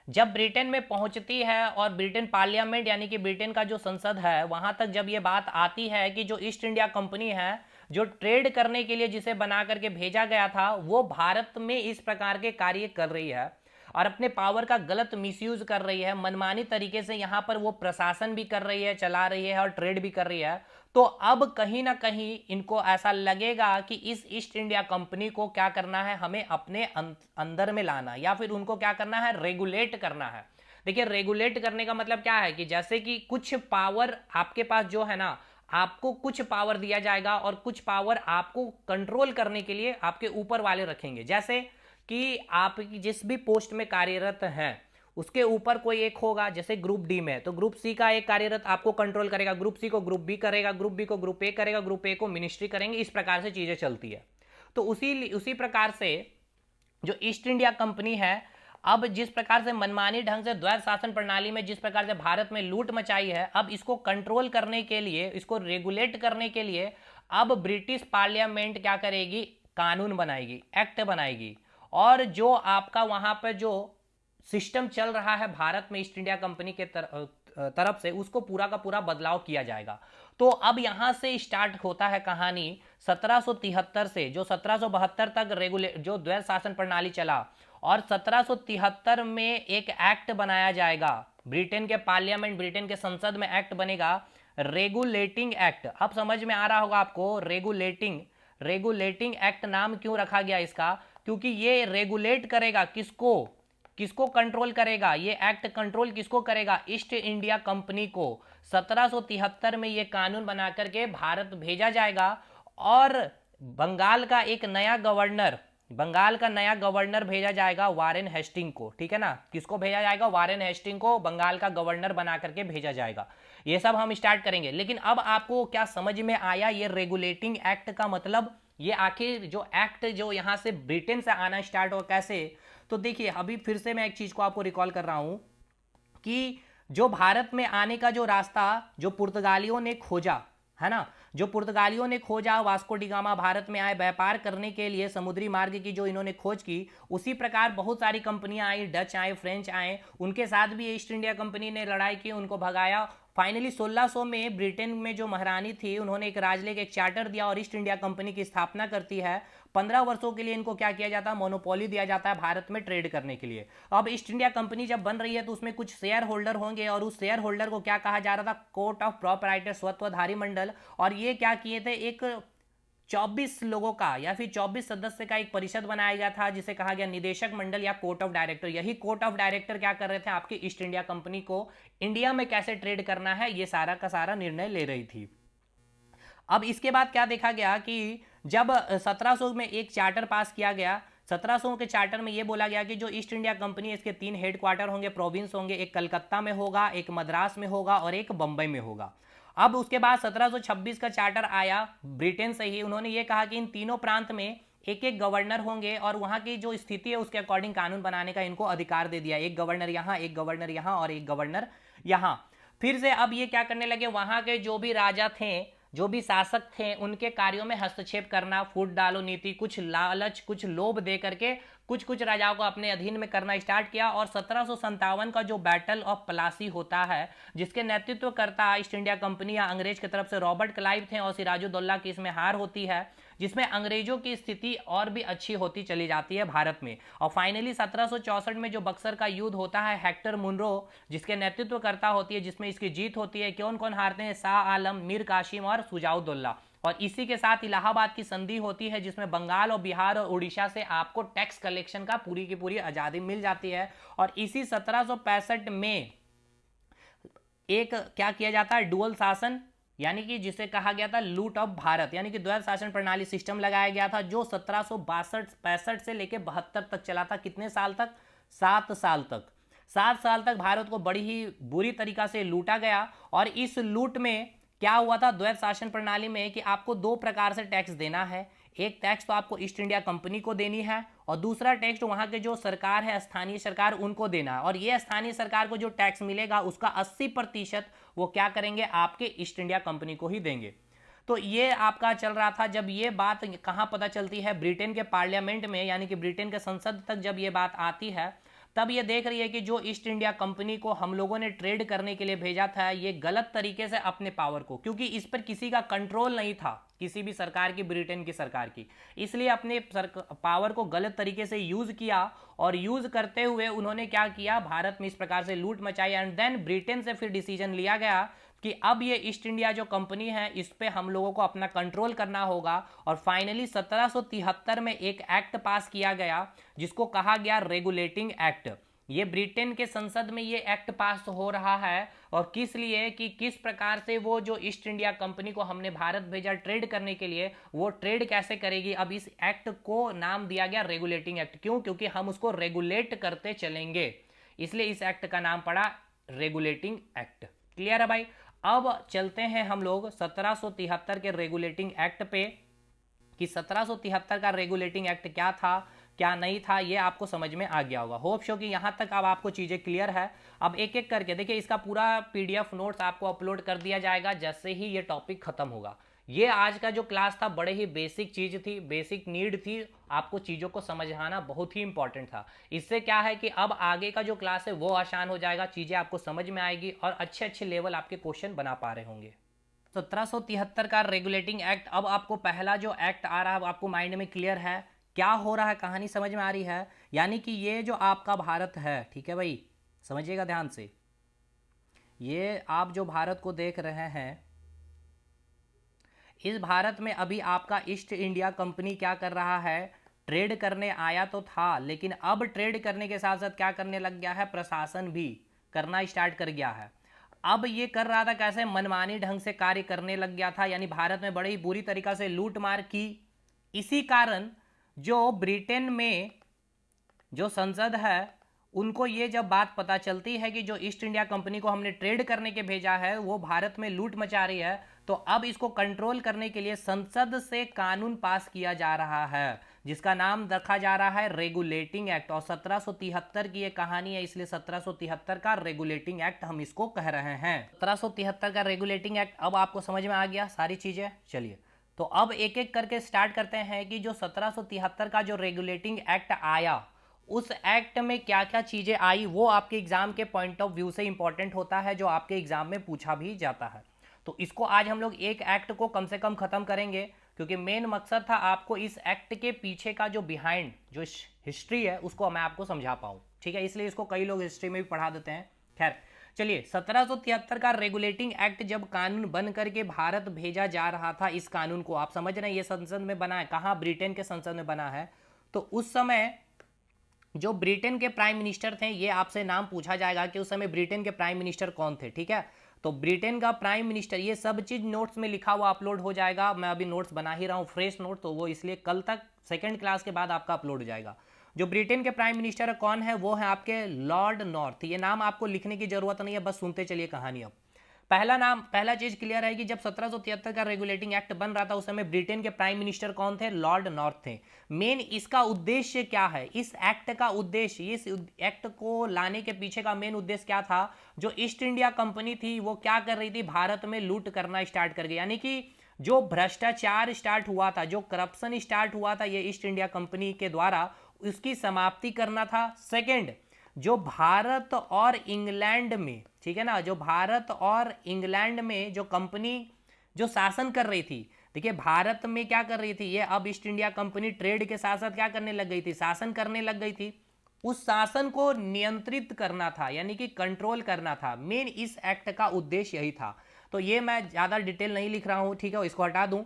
S1: जब ब्रिटेन में पहुंचती है और ब्रिटेन पार्लियामेंट यानी कि ब्रिटेन का जो संसद है वहां तक जब ये बात आती है कि जो ईस्ट इंडिया कंपनी है, जो ट्रेड करने के लिए जिसे बना करके भेजा गया था, वो भारत में इस प्रकार के कार्य कर रही है और अपने पावर का गलत मिसयूज कर रही है, मनमानी तरीके से यहाँ पर वो प्रशासन भी कर रही है, चला रही है और ट्रेड भी कर रही है। तो अब कहीं ना कहीं इनको ऐसा लगेगा कि इस ईस्ट इंडिया कंपनी को क्या करना है, हमें अपने अंदर में लाना, या फिर उनको क्या करना है, रेगुलेट करना है। देखिए रेगुलेट करने का मतलब क्या है कि जैसे कि कुछ पावर आपके पास जो है ना, आपको कुछ पावर दिया जाएगा और कुछ पावर आपको कंट्रोल करने के लिए आपके ऊपर वाले रखेंगे। जैसे कि आप जिस भी पोस्ट में कार्यरत हैं उसके ऊपर कोई एक होगा, जैसे ग्रुप डी में तो ग्रुप सी का एक कार्यरत आपको कंट्रोल करेगा, ग्रुप सी को ग्रुप बी करेगा, ग्रुप बी को ग्रुप ए करेगा, ग्रुप ए को मिनिस्ट्री करेंगे, इस प्रकार से चीजें चलती है। तो उसी प्रकार से जो ईस्ट इंडिया कंपनी है, अब जिस प्रकार से मनमानी ढंग से द्वैध शासन प्रणाली में जिस प्रकार से भारत में लूट मचाई है, अब इसको कंट्रोल करने के लिए, इसको रेगुलेट करने के लिए अब ब्रिटिश पार्लियामेंट क्या करेगी, कानून बनाएगी, एक्ट बनाएगी, और जो आपका वहां पर जो सिस्टम चल रहा है भारत में ईस्ट इंडिया कंपनी के तरफ से, उसको पूरा का पूरा बदलाव किया जाएगा। तो अब यहां से स्टार्ट होता है कहानी 1773 से, जो 1772 तक जो द्वैध शासन प्रणाली चला, और 1773 में एक एक्ट बनाया जाएगा, ब्रिटेन के पार्लियामेंट, ब्रिटेन के संसद में एक्ट बनेगा, रेगुलेटिंग एक्ट। अब समझ में आ रहा होगा आपको, रेगुलेटिंग एक्ट नाम क्यों रखा गया इसका, क्योंकि ये रेगुलेट करेगा किसको कंट्रोल करेगा, ये एक्ट कंट्रोल किसको करेगा, ईस्ट इंडिया कंपनी को। 1773 में ये कानून बना करके भारत भेजा जाएगा, और बंगाल का नया गवर्नर भेजा जाएगा वारेन हेस्टिंग को, ठीक है ना। किसको भेजा जाएगा, वारेन हेस्टिंग को बंगाल का गवर्नर बना करके भेजा जाएगा। ये सब हम स्टार्ट करेंगे, लेकिन अब आपको क्या समझ में आया ये रेगुलेटिंग एक्ट का मतलब, ये आखिर जो एक्ट जो यहां से ब्रिटेन से आना स्टार्ट हो कैसे। तो देखिए अभी फिर से मैं एक चीज को आपको रिकॉल कर रहा हूं कि जो भारत में आने का जो रास्ता जो पुर्तगालियों ने खोजा है ना, जो पुर्तगालियों ने खोजा, वास्को डी गामा भारत में आए व्यापार करने के लिए, समुद्री मार्ग की जो इन्होंने खोज की, उसी प्रकार बहुत सारी कंपनियां आई, डच आए, फ्रेंच आए, उनके साथ भी ईस्ट इंडिया कंपनी ने लड़ाई की, उनको भगाया। फाइनली 1600 में ब्रिटेन में जो महारानी थी, उन्होंने एक राजलेख, एक चार्टर दिया और ईस्ट इंडिया कंपनी की स्थापना करती है। 15 वर्षों के लिए इनको क्या किया जाता है, मोनोपोली दिया जाता है भारत में ट्रेड करने के लिए। अब ईस्ट इंडिया कंपनी जब बन रही है तो उसमें कुछ शेयर होल्डर होंगे, और उस शेयर होल्डर को क्या कहा जा रहा था, कोर्ट ऑफ प्रोपराइटर, स्वत्वधारी मंडल। और ये क्या किए थे, एक 24 लोगों का या फिर 24 सदस्य का एक परिषद बनाया गया था, जिसे कहा गया निदेशक मंडल या कोर्ट ऑफ डायरेक्टर। यही कोर्ट ऑफ डायरेक्टर क्या कर रहे थे, आपकी ईस्ट इंडिया कंपनी को इंडिया में कैसे ट्रेड करना है, ये सारा का सारा निर्णय ले रही थी। अब इसके बाद क्या देखा गया कि जब 1700 में एक चार्टर पास किया गया, 1700 के चार्टर में यह बोला गया कि जो ईस्ट इंडिया कंपनी है, इसके 3 हेडक्वार्टर होंगे, प्रोविंस होंगे, एक कलकत्ता में होगा, एक मद्रास में होगा और एक बंबई में होगा। अब उसके बाद 1726 का चार्टर आया ब्रिटेन से ही, उन्होंने ये कहा कि इन तीनों प्रांत में एक एक गवर्नर होंगे और वहां की जो स्थिति है उसके अकॉर्डिंग कानून बनाने का इनको अधिकार दे दिया, एक गवर्नर यहाँ, एक गवर्नर यहाँ और एक गवर्नर यहाँ। फिर से अब ये क्या करने लगे, वहां के जो भी राजा थे, जो भी शासक थे उनके कार्यों में हस्तक्षेप करना, फूट डालो नीति, कुछ लालच कुछ लोभ दे करके कुछ कुछ राजाओं को अपने अधीन में करना स्टार्ट किया। और 1757 का जो बैटल ऑफ प्लासी होता है, जिसके नेतृत्व करता ईस्ट इंडिया कंपनी या अंग्रेज की तरफ से रॉबर्ट क्लाइव थे और सिराजुद्दौला की इसमें हार होती है, जिसमें अंग्रेजों की स्थिति और भी अच्छी होती चली जाती है भारत में। और फाइनली 1764 में जो बक्सर का युद्ध होता है, हेक्टर मुनरो जिसके नेतृत्व करता होती है, जिसमें इसकी जीत होती है। कौन कौन हारते हैं? शाह आलम, मीर कासिम और सुजाउद्दौला। और इसी के साथ इलाहाबाद की संधि होती है, जिसमें बंगाल और बिहार और उड़ीसा से आपको टैक्स कलेक्शन का पूरी की पूरी आज़ादी मिल जाती है। और इसी 1765 में एक क्या किया जाता है? डुअल शासन, यानी कि जिसे कहा गया था लूट ऑफ भारत, यानी कि द्वैध शासन प्रणाली सिस्टम लगाया गया था, जो 1762-65 से लेकर 72 तक चला था। कितने साल तक? 7 साल तक। 7 साल तक भारत को बड़ी ही बुरी तरीका से लूटा गया। और इस लूट में क्या हुआ था द्वैध शासन प्रणाली में कि आपको 2 प्रकार से टैक्स देना है। एक टैक्स तो आपको ईस्ट इंडिया कंपनी को देनी है, और दूसरा टैक्स वहाँ के जो सरकार है, स्थानीय सरकार, उनको देना है। और ये स्थानीय सरकार को जो टैक्स मिलेगा उसका 80% वो क्या करेंगे? आपके ईस्ट इंडिया कंपनी को ही देंगे। तो ये आपका चल रहा था। जब ये बात कहाँ पता चलती है? ब्रिटेन के पार्लियामेंट में, यानी कि ब्रिटेन के संसद तक जब ये बात आती है, तब ये देख रही है कि जो ईस्ट इंडिया कंपनी को हम लोगों ने ट्रेड करने के लिए भेजा था, ये गलत तरीके से अपने पावर को, क्योंकि इस पर किसी का कंट्रोल नहीं था, किसी भी सरकार की, ब्रिटेन की सरकार की, इसलिए अपने पावर को गलत तरीके से यूज किया। और यूज करते हुए उन्होंने क्या किया? भारत में इस प्रकार से लूट मचाई। एंड देन ब्रिटेन से फिर डिसीजन लिया गया कि अब ये ईस्ट इंडिया जो कंपनी है, इस पे हम लोगों को अपना कंट्रोल करना होगा। और फाइनली 1773 में एक एक्ट पास किया गया, जिसको कहा गया रेगुलेटिंग एक्ट। ये ब्रिटेन के संसद में ये एक्ट पास हो रहा है, और किस लिए? कि किस प्रकार से वो जो ईस्ट इंडिया कंपनी को हमने भारत भेजा ट्रेड करने के लिए, वो ट्रेड कैसे करेगी। अब इस एक्ट को नाम दिया गया रेगुलेटिंग एक्ट। क्यों? क्योंकि हम उसको रेगुलेट करते चलेंगे, इसलिए इस एक्ट का नाम पड़ा रेगुलेटिंग एक्ट। क्लियर है भाई? अब चलते हैं हम लोग 1773 के रेगुलेटिंग एक्ट पे, कि 1773 का रेगुलेटिंग एक्ट क्या था, क्या नहीं था, ये आपको समझ में आ गया होगा। होप शो कि यहाँ तक अब आपको चीज़ें क्लियर है। अब एक एक करके देखिए, इसका पूरा PDF नोट्स आपको अपलोड कर दिया जाएगा जैसे ही ये टॉपिक खत्म होगा। ये आज का जो क्लास था बड़े ही बेसिक चीज़ थी, बेसिक नीड थी, आपको चीज़ों को समझाना बहुत ही इंपॉर्टेंट था। इससे क्या है कि अब आगे का जो क्लास है वो आसान हो जाएगा, चीज़ें आपको समझ में आएगी और अच्छे अच्छे लेवल आपके क्वेश्चन बना पा रहे होंगे। 1773 का रेगुलेटिंग एक्ट। अब आपको पहला जो एक्ट आ रहा है आपको माइंड में क्लियर है क्या हो रहा है, कहानी समझ में आ रही है? यानी कि ये जो आपका भारत है, ठीक है भाई, समझिएगा ध्यान से, ये आप जो भारत को देख रहे हैं, इस भारत में अभी आपका ईस्ट इंडिया कंपनी क्या कर रहा है? ट्रेड करने आया तो था, लेकिन अब ट्रेड करने के साथ साथ क्या करने लग गया है? प्रशासन भी करना स्टार्ट कर गया है। अब ये कर रहा था कैसे? मनमानी ढंग से कार्य करने लग गया था, यानी भारत में बड़ी बुरी तरीका से लूट मार की। इसी कारण जो ब्रिटेन में जो संसद है, उनको ये जब बात पता चलती है कि जो ईस्ट इंडिया कंपनी को हमने ट्रेड करने के भेजा है वो भारत में लूट मचा रही है, तो अब इसको कंट्रोल करने के लिए संसद से कानून पास किया जा रहा है, जिसका नाम रखा जा रहा है रेगुलेटिंग एक्ट। और 1773 की ये कहानी है, इसलिए 1773 का रेगुलेटिंग एक्ट हम इसको कह रहे हैं। 1773 का रेगुलेटिंग एक्ट। अब आपको समझ में आ गया सारी चीजें? चलिए, तो अब एक एक करके स्टार्ट करते हैं कि जो 1773 का जो रेगुलेटिंग एक्ट आया, उस एक्ट में क्या क्या चीजें आई, वो आपके एग्जाम के पॉइंट ऑफ व्यू से इंपॉर्टेंट होता है, जो आपके एग्जाम में पूछा भी जाता है। तो इसको आज हम लोग एक एक्ट को कम से कम खत्म करेंगे, क्योंकि मेन मकसद था आपको इस एक्ट के पीछे का जो बिहाइंड जो हिस्ट्री है उसको मैं आपको समझा पाऊँ, ठीक है? इसलिए इसको कई लोग हिस्ट्री में भी पढ़ा देते हैं। खैर चलिए, 1773 का रेगुलेटिंग एक्ट जब कानून बन करके भारत भेजा जा रहा था, इस कानून को आप समझ रहे हैं, ये संसद में बना है, कहाँ? ब्रिटेन के संसद में बना है। तो उस समय जो ब्रिटेन के प्राइम मिनिस्टर थे, ये आपसे नाम पूछा जाएगा कि उस समय ब्रिटेन के प्राइम मिनिस्टर कौन थे, ठीक है? तो ब्रिटेन का प्राइम मिनिस्टर, ये सब चीज नोट्स में लिखा हुआ अपलोड हो जाएगा। मैं अभी नोट्स बना ही रहा हूँ, फ्रेश नोट, तो वो इसलिए कल तक सेकंड क्लास के बाद आपका अपलोड हो जाएगा। जो ब्रिटेन के प्राइम मिनिस्टर कौन है? वो है आपके लॉर्ड नॉर्थ। ये नाम आपको लिखने की जरूरत नहीं है, बस सुनते चलिए कहानी। अब पहला चीज क्लियर है कि जब 1773 का रेगुलेटिंग एक्ट बन रहा था उस समय ब्रिटेन के प्राइम मिनिस्टर कौन थे? लॉर्ड नॉर्थ थे। मेन इसका उद्देश्य क्या है? इस एक्ट का उद्देश्य, इस एक्ट को लाने के पीछे का मेन उद्देश्य क्या था? जो ईस्ट इंडिया कंपनी थी वो क्या कर रही थी? भारत में लूट करना स्टार्ट कर गई। यानी कि जो भ्रष्टाचार स्टार्ट हुआ था, जो करप्शन स्टार्ट हुआ था ये ईस्ट इंडिया कंपनी के द्वारा, उसकी समाप्ति करना था। सेकेंड, जो भारत और इंग्लैंड में, ठीक है ना, जो भारत और इंग्लैंड में जो कंपनी जो शासन कर रही थी, देखिए भारत में क्या कर रही थी ये, अब ईस्ट इंडिया कंपनी ट्रेड के साथ साथ क्या करने लग गई थी? शासन करने लग गई थी। उस शासन को नियंत्रित करना था, यानी कि कंट्रोल करना था। मेन इस एक्ट का उद्देश्य यही था। तो ये मैं ज़्यादा डिटेल नहीं लिख रहा हूँ, ठीक है, इसको हटा दूँ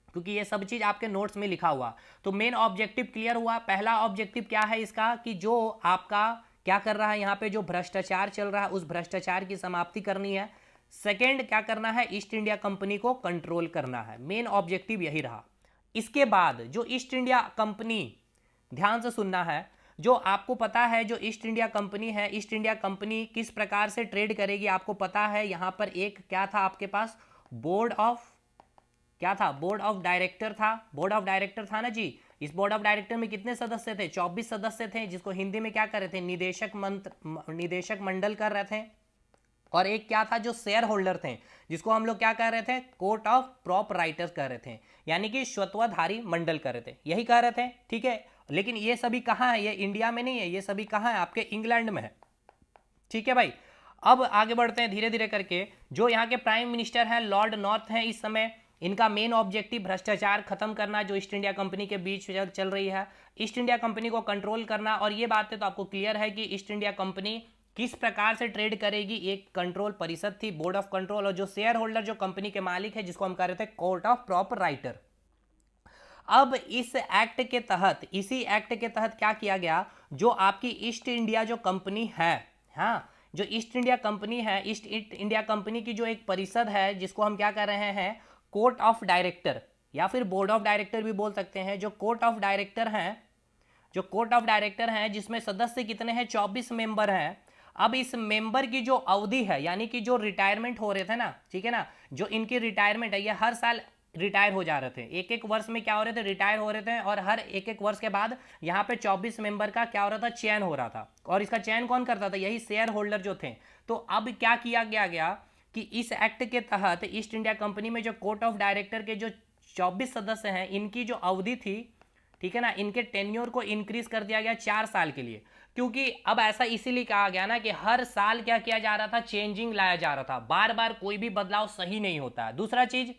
S1: क्योंकि ये सब चीज़ आपके नोट्स में लिखा हुआ। तो मेन ऑब्जेक्टिव क्लियर हुआ। पहला ऑब्जेक्टिव क्या है इसका? कि जो आपका क्या कर रहा है यहाँ पे, जो भ्रष्टाचार चल रहा है उस भ्रष्टाचार की समाप्ति करनी है। सेकेंड, क्या करना है? ईस्ट इंडिया कंपनी को कंट्रोल करना है। मेन ऑब्जेक्टिव यही रहा। इसके बाद जो ईस्ट इंडिया कंपनी, ध्यान से सुनना है, जो आपको पता है जो ईस्ट इंडिया कंपनी है, ईस्ट इंडिया कंपनी किस प्रकार से ट्रेड करेगी आपको पता है। यहां पर एक क्या था आपके पास? बोर्ड ऑफ, क्या था? बोर्ड ऑफ डायरेक्टर था। बोर्ड ऑफ डायरेक्टर था ना जी। इस बोर्ड ऑफ डायरेक्टर में कितने सदस्य थे? 24 सदस्य थे, जिसको हिंदी में क्या कर रहे थे? निदेशक मंडल कर रहे थे। और एक क्या था? जो शेयर होल्डर थे, जिसको हम लोग क्या कह रहे थे? कोर्ट ऑफ प्रॉपराइटर्स कह रहे थे, यानी कि स्वत्वाधारी मंडल कर रहे थे, यही कह रहे थे, ठीक है। लेकिन ये सभी कहाँ है? ये इंडिया में नहीं है, ये सभी कहाँ है? आपके इंग्लैंड में है, ठीक है भाई। अब आगे बढ़ते हैं धीरे धीरे करके। जो यहाँ के प्राइम मिनिस्टर हैं लॉर्ड नॉर्थ हैं इस समय, इनका मेन ऑब्जेक्टिव भ्रष्टाचार खत्म करना जो ईस्ट इंडिया कंपनी के बीच चल रही है, ईस्ट इंडिया कंपनी को कंट्रोल करना। और ये बातें तो आपको क्लियर है कि ईस्ट इंडिया कंपनी किस प्रकार से ट्रेड करेगी। एक कंट्रोल परिषद थी, बोर्ड ऑफ कंट्रोल, और जो शेयर होल्डर, जो कंपनी के मालिक है, जिसको हम कह रहे थे कोर्ट ऑफ प्रॉपराइटर। अब इस एक्ट के तहत, इसी एक्ट के तहत क्या किया गया? जो आपकी ईस्ट इंडिया जो कंपनी है, हाँ, जो ईस्ट इंडिया कंपनी है, ईस्ट इंडिया कंपनी की जो एक परिषद है, जिसको हम क्या कर रहे हैं? कोर्ट ऑफ डायरेक्टर या फिर बोर्ड ऑफ डायरेक्टर भी बोल सकते हैं। जो कोर्ट ऑफ डायरेक्टर हैं, जो कोर्ट ऑफ डायरेक्टर हैं, जिसमें सदस्य कितने हैं? 24 मेंबर हैं। अब इस मेंबर की जो अवधि है, यानी कि जो रिटायरमेंट हो रहे थे ना, ठीक है ना, जो इनकी रिटायरमेंट है, ये हर साल रिटायर हो जा रहे थे। एक एक वर्ष में क्या हो रहे थे? रिटायर हो रहे थे। और हर एक एक वर्ष के बाद यहाँ पे 24 मेंबर का क्या हो रहा था? चयन हो रहा था। और इसका चयन कौन करता था? यही शेयर होल्डर जो थे। तो अब क्या किया गया कि इस एक्ट के तहत ईस्ट इंडिया कंपनी में जो कोर्ट ऑफ डायरेक्टर के जो 24 सदस्य हैं, इनकी जो अवधि थी, ठीक है ना, इनके टेन्योर को इंक्रीज कर दिया गया 4 साल के लिए। क्योंकि अब ऐसा इसीलिए कहा गया ना कि हर साल क्या किया जा रहा था? चेंजिंग लाया जा रहा था। बार बार कोई भी बदलाव सही नहीं होता है। दूसरा चीज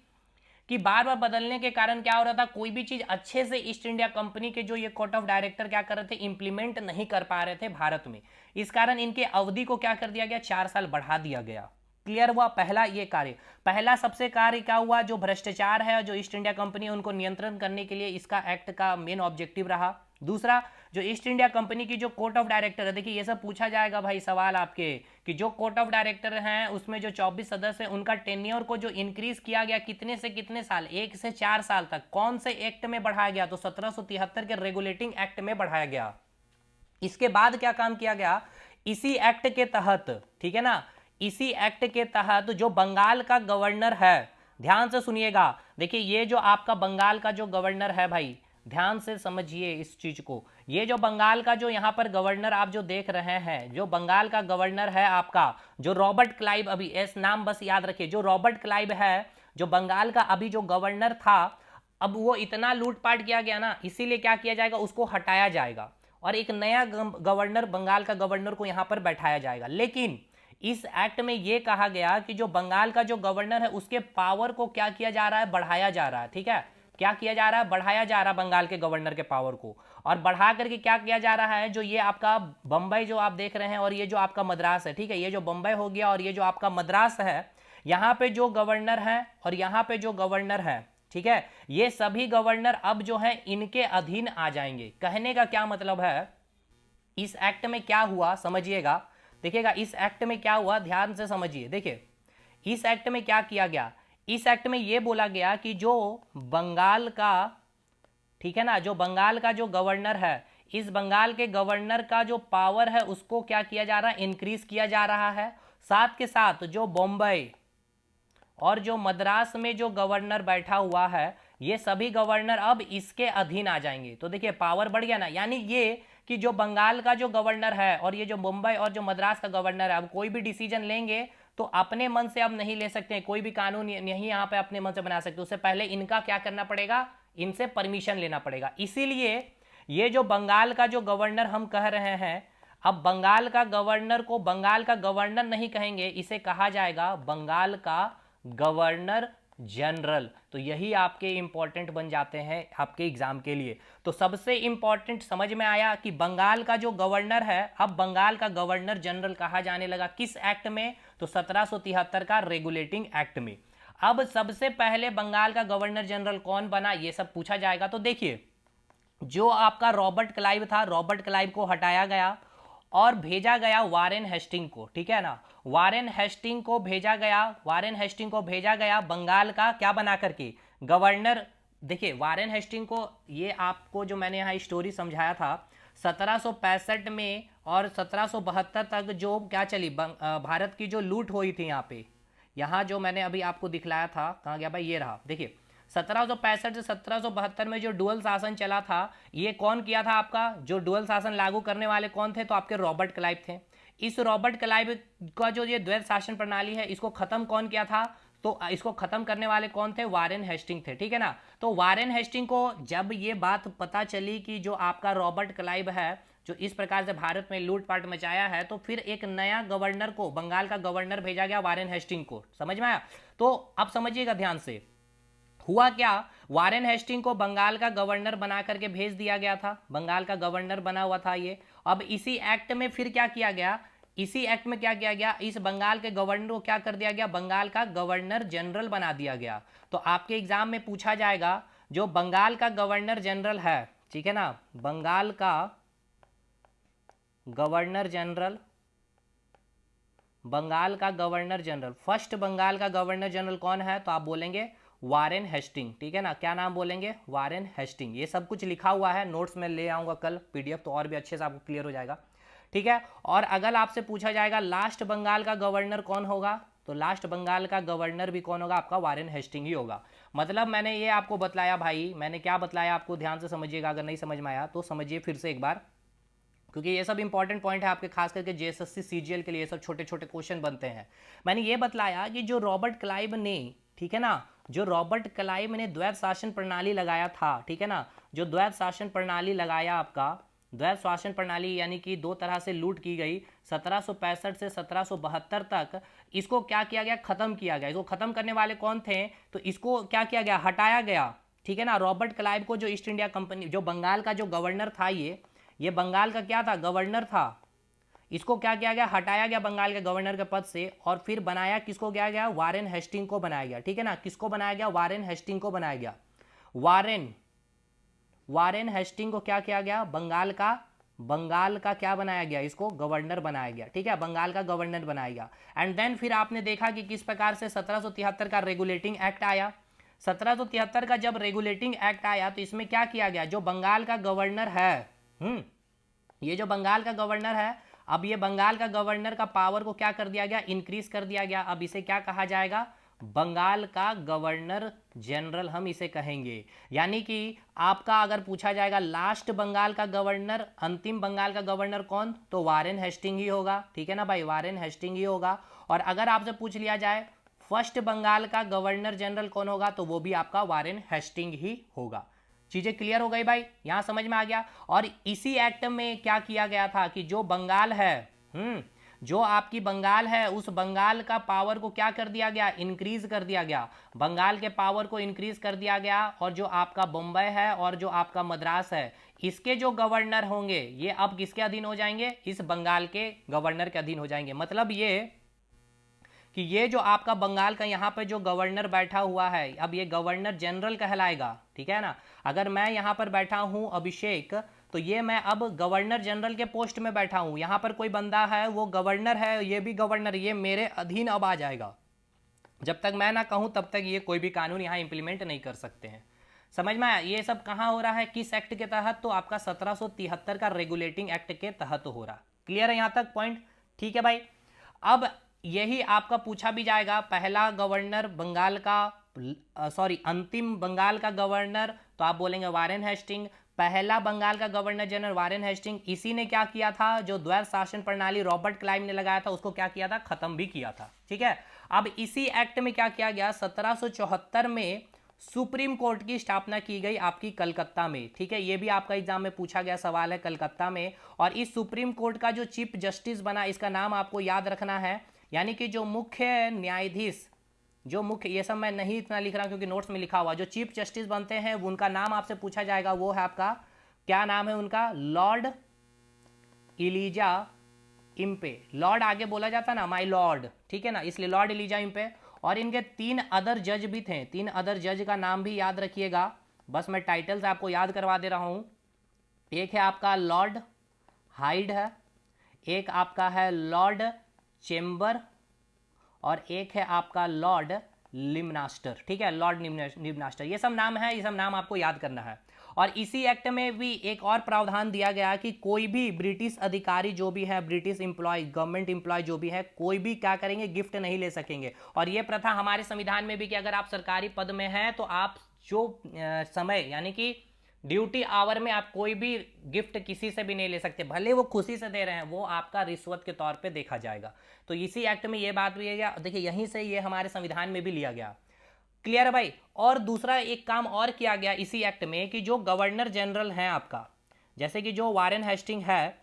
S1: कि बार बार बदलने के कारण क्या हो रहा था? कोई भी चीज अच्छे से ईस्ट इंडिया कंपनी के जो ये कोर्ट ऑफ डायरेक्टर क्या कर रहे थे? इंप्लीमेंट नहीं कर पा रहे थे भारत में। इस कारण इनके अवधि को क्या कर दिया गया? 4 साल बढ़ा दिया गया। क्लियर हुआ? पहला ये कार्य, पहला सबसे कार्य क्या हुआ? जो भ्रष्टाचार है, जो ईस्ट इंडिया कंपनी है, उनको नियंत्रण करने के लिए इसका एक्ट का मेन ऑब्जेक्टिव रहा। दूसरा, जो ईस्ट इंडिया कंपनी की जो कोर्ट ऑफ डायरेक्टर है, देखिए ये सब पूछा जाएगा भाई सवाल आपके, कि जो कोर्ट ऑफ डायरेक्टर हैं उसमें जो 24 सदस्य हैं, उनका टेन्योर को जो इंक्रीज किया गया कितने से कितने साल? 1 से 4 साल तक। कौन से एक्ट में बढ़ाया गया? तो 1773 के रेगुलेटिंग एक्ट में बढ़ाया गया। इसके बाद क्या काम किया गया? इसी एक्ट के तहत, ठीक है ना, इसी एक्ट के तहत जो बंगाल का गवर्नर है, ध्यान से सुनिएगा, देखिए ये जो आपका बंगाल का जो गवर्नर है भाई, ध्यान से समझिए इस चीज को। ये जो बंगाल का जो यहाँ पर गवर्नर आप जो देख रहे हैं, जो बंगाल का गवर्नर है आपका, जो रॉबर्ट क्लाइव, अभी एस नाम बस याद रखिए, जो रॉबर्ट क्लाइव है, जो बंगाल का अभी जो गवर्नर था, अब वो इतना लूटपाट किया गया ना, इसीलिए क्या किया जाएगा? उसको हटाया जाएगा और एक नया गवर्नर, बंगाल का गवर्नर को यहाँ पर बैठाया जाएगा। लेकिन इस एक्ट में यह कहा गया कि जो बंगाल का जो गवर्नर है उसके पावर को क्या किया जा रहा है? बढ़ाया जा रहा है, ठीक है। क्या किया जा रहा है? बढ़ाया जा रहा है बंगाल के गवर्नर के पावर को। और बढ़ा करके क्या किया जा रहा है? जो ये आपका बंबई जो आप देख रहे हैं और ये जो आपका मद्रास है, ठीक है, ये जो बंबई हो गया और ये जो आपका मद्रास है, यहाँ पे जो गवर्नर है और यहाँ पे जो गवर्नर है, ठीक है, ये सभी गवर्नर अब जो है इनके अधीन आ जाएंगे। कहने का क्या मतलब है? इस एक्ट में क्या हुआ समझिएगा, देखिएगा इस एक्ट में क्या हुआ, ध्यान से समझिए। देखिए इस एक्ट में क्या किया गया? इस एक्ट में यह बोला गया कि जो बंगाल का, ठीक है ना, जो बंगाल का जो गवर्नर है, इस बंगाल के गवर्नर का जो पावर है उसको क्या किया जा रहा है? इंक्रीज किया जा रहा है। साथ के साथ जो बॉम्बे, और जो मद्रास में जो गवर्नर बैठा हुआ है, ये सभी गवर्नर अब इसके अधीन आ जाएंगे। तो देखिए पावर बढ़ गया ना, यानी ये कि जो बंगाल का जो गवर्नर है और ये जो मुंबई और जो मद्रास का गवर्नर है, अब कोई भी डिसीजन लेंगे तो अपने मन से अब नहीं ले सकते हैं, कोई भी कानून नहीं यहाँ पे अपने मन से बना सकते, उससे पहले इनका क्या करना पड़ेगा, इनसे परमिशन लेना पड़ेगा। इसीलिए ये जो बंगाल का जो गवर्नर हम कह रहे हैं, अब बंगाल का गवर्नर को बंगाल का गवर्नर नहीं कहेंगे, इसे कहा जाएगा बंगाल का गवर्नर जनरल। तो यही आपके इंपॉर्टेंट बन जाते हैं आपके एग्जाम के लिए। तो सबसे इंपॉर्टेंट समझ में आया कि बंगाल का जो गवर्नर है, अब बंगाल का गवर्नर जनरल कहा जाने लगा किस एक्ट में, तो 1773 का रेगुलेटिंग एक्ट में। अब सबसे पहले बंगाल का गवर्नर जनरल कौन बना, ये सब पूछा जाएगा। तो देखिए जो आपका रॉबर्ट क्लाइव था, रॉबर्ट क्लाइव को हटाया गया और भेजा गया वारेन हेस्टिंग को, ठीक है ना, वारेन हेस्टिंग को भेजा गया, वारेन हेस्टिंग को भेजा गया बंगाल का क्या बना करके, गवर्नर। देखिए वारेन हेस्टिंग को, ये आपको जो मैंने यहाँ स्टोरी समझाया था 1765 में और 1772 तक जो क्या चली भारत की जो लूट हुई थी यहाँ जो मैंने अभी आपको दिखलाया था, कहाँ गया भाई, ये रहा। देखिए 1765 से 1772 में जो डुअल शासन चला था, ये कौन किया था आपका, जो डुअल शासन लागू करने वाले कौन थे, तो आपके रॉबर्ट क्लाइव थे। इस रॉबर्ट क्लाइव का जो ये द्वैध शासन प्रणाली है, इसको खत्म कौन किया था, तो इसको खत्म करने वाले कौन थे, वारेन हेस्टिंग थे, ठीक है ना। तो वारेन हेस्टिंग को जब ये बात पता चली कि जो आपका रॉबर्ट क्लाइव है जो इस प्रकार से भारत में लूटपाट मचाया है, तो फिर एक नया गवर्नर को, बंगाल का गवर्नर भेजा गया वारेन हेस्टिंग को। समझ में आया। तो अब समझिएगा ध्यान से, हुआ क्या, वारेन हेस्टिंग को बंगाल का गवर्नर बना करके भेज दिया गया था, बंगाल का गवर्नर बना हुआ था ये। अब इसी एक्ट में फिर क्या किया गया, इसी एक्ट में क्या किया गया, इस बंगाल के गवर्नर को क्या कर दिया गया, बंगाल का गवर्नर जनरल बना दिया गया। तो आपके एग्जाम में पूछा जाएगा जो बंगाल का गवर्नर जनरल है, ठीक है ना, बंगाल का गवर्नर जनरल, बंगाल का गवर्नर जनरल, फर्स्ट बंगाल का गवर्नर जनरल कौन है, तो आप बोलेंगे वारेन हेस्टिंग, ठीक है ना, क्या नाम बोलेंगे, वारेन हेस्टिंग। ये सब कुछ लिखा हुआ है, नोट्स में ले आऊंगा कल पीडीएफ, तो और भी अच्छे से आपको क्लियर हो जाएगा, ठीक है। और अगर आपसे पूछा जाएगा लास्ट बंगाल का गवर्नर कौन होगा, तो लास्ट बंगाल का गवर्नर भी कौन होगा, आपका वारेन हेस्टिंग ही होगा। मतलब मैंने ये आपको बतलाया भाई, मैंने क्या बतलाया आपको, ध्यान से समझिएगा, अगर नहीं समझ में आया तो समझिए फिर से एक बार, क्योंकि ये सब इंपॉर्टेंट पॉइंट है आपके, खास करके जेएसएससी सीजीएल के लिए ये सब छोटे छोटे क्वेश्चन बनते हैं। मैंने ये बतलाया कि जो रॉबर्ट क्लाइव ने, ठीक है ना, जो रॉबर्ट क्लाइव ने द्वैध शासन प्रणाली लगाया था, ठीक है ना, जो द्वैध शासन प्रणाली लगाया आपका, द्वैध शासन प्रणाली यानी कि दो तरह से लूट की गई 1765 से 1772 तक, इसको क्या किया गया, खत्म किया गया। इसको खत्म करने वाले कौन थे, तो इसको क्या किया गया, हटाया गया, ठीक है ना। रॉबर्ट क्लाइव को जो ईस्ट इंडिया कंपनी, जो बंगाल का जो गवर्नर था, ये बंगाल का क्या था, गवर्नर था, इसको क्या किया गया, हटाया गया बंगाल के गवर्नर के पद से, और फिर बनाया किसको गया गया, वारेन हेस्टिंग को बनाया गया, ठीक है ना। किसको बनाया गया, वारेन हेस्टिंग को बनाया गया। वारेन हेस्टिंग को क्या किया गया, बंगाल का क्या बनाया गया, इसको गवर्नर बनाया गया, ठीक है, बंगाल का गवर्नर बनाया गया। एंड देन फिर आपने देखा कि किस प्रकार से 1773 का रेगुलेटिंग एक्ट आया। 1773 का जब रेगुलेटिंग एक्ट आया तो इसमें क्या किया गया, जो बंगाल का गवर्नर है, ये जो बंगाल का गवर्नर है, अब ये बंगाल का गवर्नर का पावर को क्या कर दिया गया, इंक्रीज कर दिया गया। अब इसे क्या कहा जाएगा, बंगाल का गवर्नर जनरल हम इसे कहेंगे। यानी कि आपका अगर पूछा जाएगा लास्ट बंगाल का गवर्नर, अंतिम बंगाल का गवर्नर कौन, तो वारेन हेस्टिंग ही होगा, ठीक है ना भाई, वारेन हेस्टिंग ही होगा। और अगर आपसे पूछ लिया जाए फर्स्ट बंगाल का गवर्नर जनरल कौन होगा, तो वो भी आपका वारेन हेस्टिंग ही होगा। चीजें क्लियर हो गई भाई, यहां समझ में आ गया। और इसी एक्ट में क्या किया गया था कि जो बंगाल है, जो आपकी बंगाल है, उस बंगाल का पावर को क्या कर दिया गया, इंक्रीज कर दिया गया, बंगाल के पावर को इंक्रीज कर दिया गया। और जो आपका बम्बई है और जो आपका मद्रास है, इसके जो गवर्नर होंगे ये अब किसके अधीन हो जाएंगे, इस बंगाल के गवर्नर के अधीन हो जाएंगे। मतलब ये कि ये जो आपका बंगाल का यहाँ पे जो गवर्नर बैठा हुआ है, अब ये गवर्नर जनरल कहलाएगा, ठीक है ना। अगर मैं यहाँ पर बैठा हूँ अभिषेक, तो ये मैं अब गवर्नर जनरल के पोस्ट में बैठा हूँ। यहाँ पर कोई बंदा है वो गवर्नर है, ये भी गवर्नर, ये मेरे अधीन अब आ जाएगा। जब तक मैं ना कहूँ तब तक ये कोई भी कानून यहाँ इंप्लीमेंट नहीं कर सकते हैं। समझ में आया, ये सब कहाँ हो रहा है, किस एक्ट के तहत, तो आपका 1773 का रेगुलेटिंग एक्ट के तहत हो रहा। क्लियर है यहाँ तक पॉइंट, ठीक है भाई। अब यही आपका पूछा भी जाएगा, पहला गवर्नर बंगाल का, अंतिम बंगाल का गवर्नर, तो आप बोलेंगे वारेन हेस्टिंग। पहला बंगाल का गवर्नर जनरल वारेन हेस्टिंग, इसी ने क्या किया था, जो द्वैध शासन प्रणाली रॉबर्ट क्लाइव ने लगाया था उसको क्या किया था, खत्म भी किया था। ठीक है, अब इसी एक्ट में क्या किया गया, 1774 में सुप्रीम कोर्ट की स्थापना की गई आपकी कलकत्ता में। ठीक है, ये भी आपका एग्जाम में पूछा गया सवाल है, कलकत्ता में। और इस सुप्रीम कोर्ट का जो चीफ जस्टिस बना, इसका नाम आपको याद रखना है, यानी कि जो मुख्य न्यायाधीश, जो मुख्य, ये सब मैं नहीं इतना लिख रहा क्योंकि नोट्स में लिखा हुआ, जो चीफ जस्टिस बनते हैं उनका नाम आपसे पूछा जाएगा, वो है आपका, क्या नाम है उनका, लॉर्ड इलीजा इम्पे। लॉर्ड आगे बोला जाता ना, माय लॉर्ड, ठीक है ना, इसलिए लॉर्ड इलीजा इम्पे। और इनके 3 अदर जज भी थे, 3 अदर जज का नाम भी याद रखिएगा, बस मैं टाइटल्स आपको याद करवा दे रहा हूं। एक है आपका लॉर्ड हाइड है, एक आपका है लॉर्ड चेम्बर, और एक है आपका लॉर्ड लिमनास्टर। ठीक है, लॉर्ड लिमनास्टर, ये सब नाम है, ये सब नाम आपको याद करना है। और इसी एक्ट में भी एक और प्रावधान दिया गया कि कोई भी ब्रिटिश अधिकारी जो भी है, ब्रिटिश एम्प्लॉय, गवर्नमेंट एम्प्लॉय जो भी है, कोई भी क्या करेंगे, गिफ्ट नहीं ले सकेंगे। और ये प्रथा हमारे संविधान में भी कि अगर आप सरकारी पद में हैं तो आप जो समय, यानी कि ड्यूटी आवर में आप कोई भी गिफ्ट किसी से भी नहीं ले सकते, भले वो खुशी से दे रहे हैं, वो आपका रिश्वत के तौर पे देखा जाएगा। तो इसी एक्ट में ये बात भी है, देखिए यहीं से ये हमारे संविधान में भी लिया गया। क्लियर है भाई। और दूसरा एक काम और किया गया इसी एक्ट में कि जो गवर्नर जनरल है आपका, जैसे कि जो वारेन हेस्टिंग है,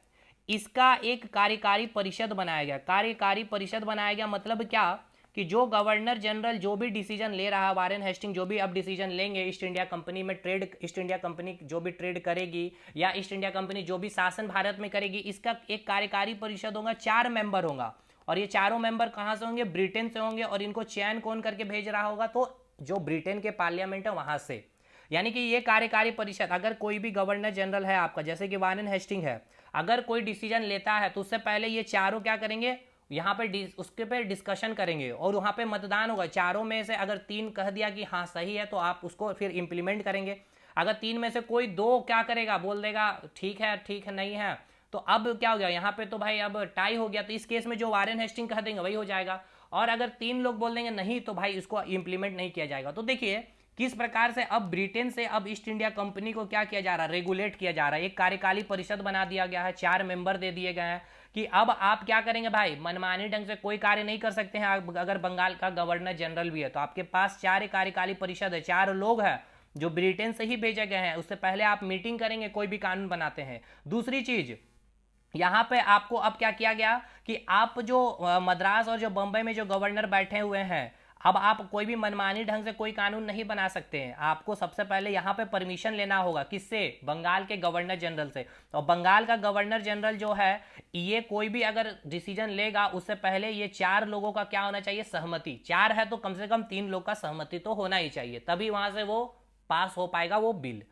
S1: इसका एक कार्यकारी परिषद बनाया गया। कार्यकारी परिषद बनाया गया मतलब क्या, कि जो गवर्नर जनरल जो भी डिसीजन ले रहा है, वारेन हेस्टिंग जो भी अब डिसीजन लेंगे ईस्ट इंडिया कंपनी में, ट्रेड, ईस्ट इंडिया कंपनी जो भी ट्रेड करेगी या ईस्ट इंडिया कंपनी जो भी शासन भारत में करेगी, इसका एक कार्यकारी परिषद होगा, 4 मेंबर होगा। और ये चारों मेंबर कहाँ से होंगे, ब्रिटेन से होंगे। और इनको चयन कौन करके भेज रहा होगा, तो जो ब्रिटेन के पार्लियामेंट है वहां से। यानी कि ये कार्यकारी परिषद, अगर कोई भी गवर्नर जनरल है आपका, जैसे कि वारेन हेस्टिंग है, अगर कोई डिसीजन लेता है तो उससे पहले ये चारों क्या करेंगे, यहाँ पे उसके पे डिस्कशन करेंगे और वहाँ पे मतदान होगा। चारों में से अगर 3 कह दिया कि हाँ सही है, तो आप उसको फिर इम्प्लीमेंट करेंगे। अगर 3 में से कोई 2 क्या करेगा, बोल देगा ठीक है नहीं है, तो अब क्या हो गया यहाँ पे, तो भाई अब टाई हो गया। तो इस केस में जो वारेन हेस्टिंग कह देंगे वही हो जाएगा। और अगर 3 लोग बोल देंगे नहीं, तो भाई इसको इम्प्लीमेंट नहीं किया जाएगा। तो देखिए किस प्रकार से अब ब्रिटेन से अब ईस्ट इंडिया कंपनी को क्या किया जा रहा है, रेगुलेट किया जा रहा है। एक कार्यकारी परिषद बना दिया गया है, 4 मेंबर दे दिए गए हैं कि अब आप क्या करेंगे भाई, मनमानी ढंग से कोई कार्य नहीं कर सकते हैं। अगर बंगाल का गवर्नर जनरल भी है तो आपके पास 4 कार्यकारी परिषद है, 4 लोग हैं जो ब्रिटेन से ही भेजे गए हैं। उससे पहले आप मीटिंग करेंगे, कोई भी कानून बनाते हैं। दूसरी चीज, यहां पे आपको अब क्या किया गया कि आप जो मद्रास और जो बंबई में जो गवर्नर बैठे हुए हैं, अब आप कोई भी मनमानी ढंग से कोई कानून नहीं बना सकते हैं। आपको सबसे पहले यहाँ पे परमिशन लेना होगा, किससे, बंगाल के गवर्नर जनरल से। तो बंगाल का गवर्नर जनरल जो है, ये कोई भी अगर डिसीजन लेगा उससे पहले ये 4 लोगों का क्या होना चाहिए, सहमति। 4 है तो कम से कम 3 लोग का सहमति तो होना ही चाहिए, तभी वहां से वो पास हो पाएगा वो बिल।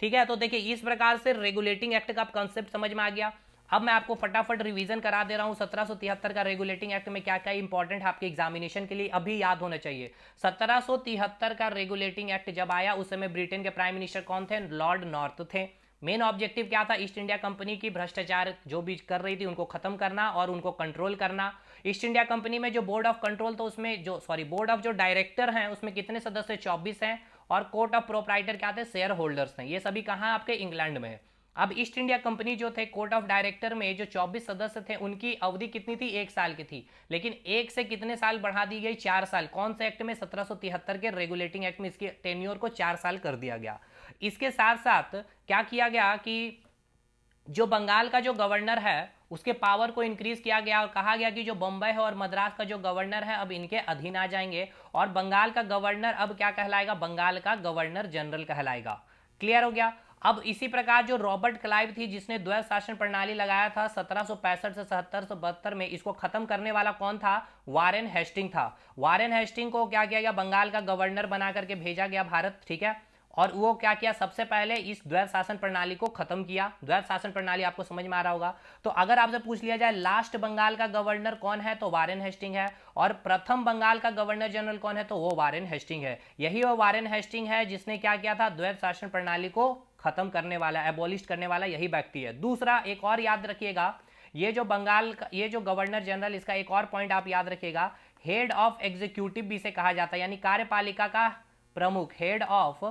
S1: ठीक है, तो देखिए इस प्रकार से रेगुलेटिंग एक्ट का कंसेप्ट समझ में आ गया। अब मैं आपको फटाफट रिवीजन करा दे रहा हूं 1773 का रेगुलेटिंग एक्ट में क्या क्या इंपॉर्टेंट है आपके एग्जामिनेशन के लिए अभी याद होना चाहिए। 1773 का रेगुलेटिंग एक्ट जब आया उस समय ब्रिटेन के प्राइम मिनिस्टर कौन थे, लॉर्ड नॉर्थ थे। मेन ऑब्जेक्टिव क्या था, ईस्ट इंडिया कंपनी की भ्रष्टाचार जो भी कर रही थी उनको खत्म करना और उनको कंट्रोल करना। ईस्ट इंडिया कंपनी में जो बोर्ड ऑफ कंट्रोल, तो उसमें जो बोर्ड ऑफ जो डायरेक्टर हैं उसमें कितने सदस्य, 24 हैं। और कोर्ट ऑफ प्रोप्राइटर क्या थे, शेयर होल्डर्स हैं। ये सभी कहाँ आपके, इंग्लैंड में। अब ईस्ट इंडिया कंपनी जो थे, कोर्ट ऑफ डायरेक्टर में जो 24 सदस्य थे उनकी अवधि कितनी थी, 1 साल की थी। लेकिन 1 से कितने साल बढ़ा दी गई, 4 साल। कौन से एक्ट में, 1773 के रेगुलेटिंग एक्ट में इसके टेन्योर को 4 साल कर दिया गया। इसके साथ साथ क्या किया गया कि जो बंगाल का जो गवर्नर है उसके पावर को इंक्रीज किया गया और कहा गया कि जो बंबई है और मद्रास का जो गवर्नर है अब इनके अधीन आ जाएंगे। और बंगाल का गवर्नर अब क्या कहलाएगा, बंगाल का गवर्नर जनरल कहलाएगा। क्लियर हो गया। अब इसी प्रकार जो रॉबर्ट क्लाइव थी जिसने द्वैध शासन प्रणाली लगाया था 1765 से 1772 में, इसको खत्म करने वाला कौन था, वारेन हेस्टिंग था। वारेन हेस्टिंग को क्या किया गया, बंगाल का गवर्नर बना करके भेजा गया भारत। ठीक है, और वो क्या किया, सबसे पहले इस द्वैध शासन प्रणाली को खत्म किया। द्वैध शासन प्रणाली आपको समझ में आ रहा होगा। तो अगर आपसे पूछ लिया जाए लास्ट बंगाल का गवर्नर कौन है, तो वारेन हेस्टिंग है। और प्रथम बंगाल का गवर्नर जनरल कौन है, तो वो वारेन हेस्टिंग है। यही वो वारेन हेस्टिंग है जिसने क्या किया था, द्वैध शासन प्रणाली को खत्म करने वाला, एबॉलिश करने वाला यही व्यक्ति है। दूसरा एक और याद रखिएगा, ये जो बंगाल का ये जो गवर्नर जनरल, इसका एक और पॉइंट आप याद रखिएगा, हेड ऑफ एग्जीक्यूटिव भी इसे कहा जाता है, यानी कार्यपालिका का प्रमुख, हेड ऑफ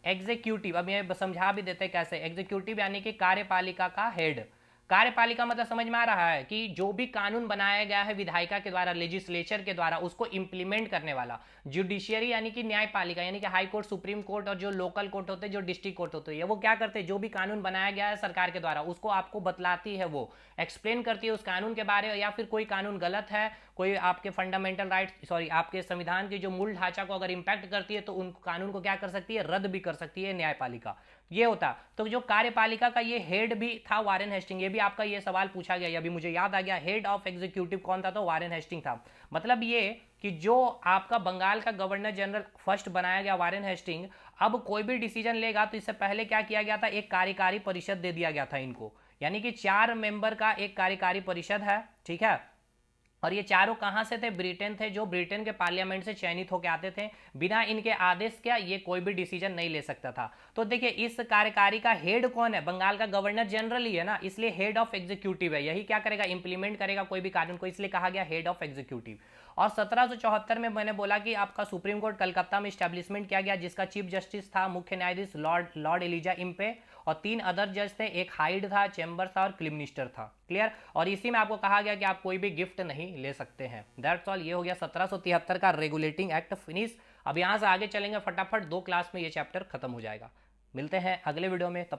S1: एग्जीक्यूटिव। अब ये समझा भी देते कैसे, एग्जीक्यूटिव यानी कि कार्यपालिका का हेड। कार्यपालिका मतलब समझ में आ रहा है कि जो भी कानून बनाया गया है विधायिका के द्वारा, लेजिस्लेचर के द्वारा, उसको इंप्लीमेंट करने वाला। जुडिशियरी यानी कि न्यायपालिका, यानी कि हाई कोर्ट, सुप्रीम कोर्ट और जो लोकल कोर्ट होते हैं, जो डिस्ट्रिक्ट कोर्ट होते हैं, वो क्या करते हैं, जो भी कानून बनाया गया है सरकार के द्वारा उसको आपको बतलाती है, वो एक्सप्लेन करती है उस कानून के बारे में, या फिर कोई कानून गलत है, कोई आपके फंडामेंटल राइट आपके संविधान के जो मूल ढांचा को अगर इंपैक्ट करती है तो उन कानून को क्या कर सकती है, रद्द भी कर सकती है न्यायपालिका। ये होता। तो जो कार्यपालिका का ये हेड भी था वारेन हेस्टिंग, ये भी आपका ये सवाल पूछा गया, अभी मुझे याद आ गया, हेड ऑफ एग्जीक्यूटिव कौन था, तो वारेन हेस्टिंग था। मतलब ये कि जो आपका बंगाल का गवर्नर जनरल फर्स्ट बनाया गया वारेन हेस्टिंग, अब कोई भी डिसीजन लेगा तो इससे पहले क्या किया गया था, एक कार्यकारी परिषद दे दिया गया था इनको, यानी कि 4 मेंबर का एक कार्यकारी परिषद है, ठीक है। और ये चारों कहां से थे, ब्रिटेन थे, जो ब्रिटेन के पार्लियामेंट से चयनित होकर आते थे। बिना इनके आदेश क्या ये कोई भी डिसीजन नहीं ले सकता था। तो देखिए इस कार्यकारी का हेड कौन है, बंगाल का गवर्नर जनरल ही है ना, इसलिए हेड ऑफ एग्जीक्यूटिव है, यही क्या करेगा, इंप्लीमेंट करेगा कोई भी कानून को, इसलिए कहा गया हेड ऑफ एग्जीक्यूटिव। और 1774 में मैंने बोला कि आपका सुप्रीम कोर्ट कलकत्ता में स्टैब्लिशमेंट किया गया, जिसका चीफ जस्टिस था मुख्य न्यायाधीश लॉर्ड एलिजा इम्पे, और 3 अदर जज थे, एक हाइड था, चेम्बर था और क्लिमिनिस्टर था। क्लियर। और इसी में आपको कहा गया कि आप कोई भी गिफ्ट नहीं ले सकते हैं। That's all. ये हो गया 1773 का रेगुलेटिंग एक्ट फिनिश। अब यहाँ से आगे चलेंगे फटाफट, 2 क्लास में ये चैप्टर खत्म हो जाएगा। मिलते हैं अगले वीडियो में। तब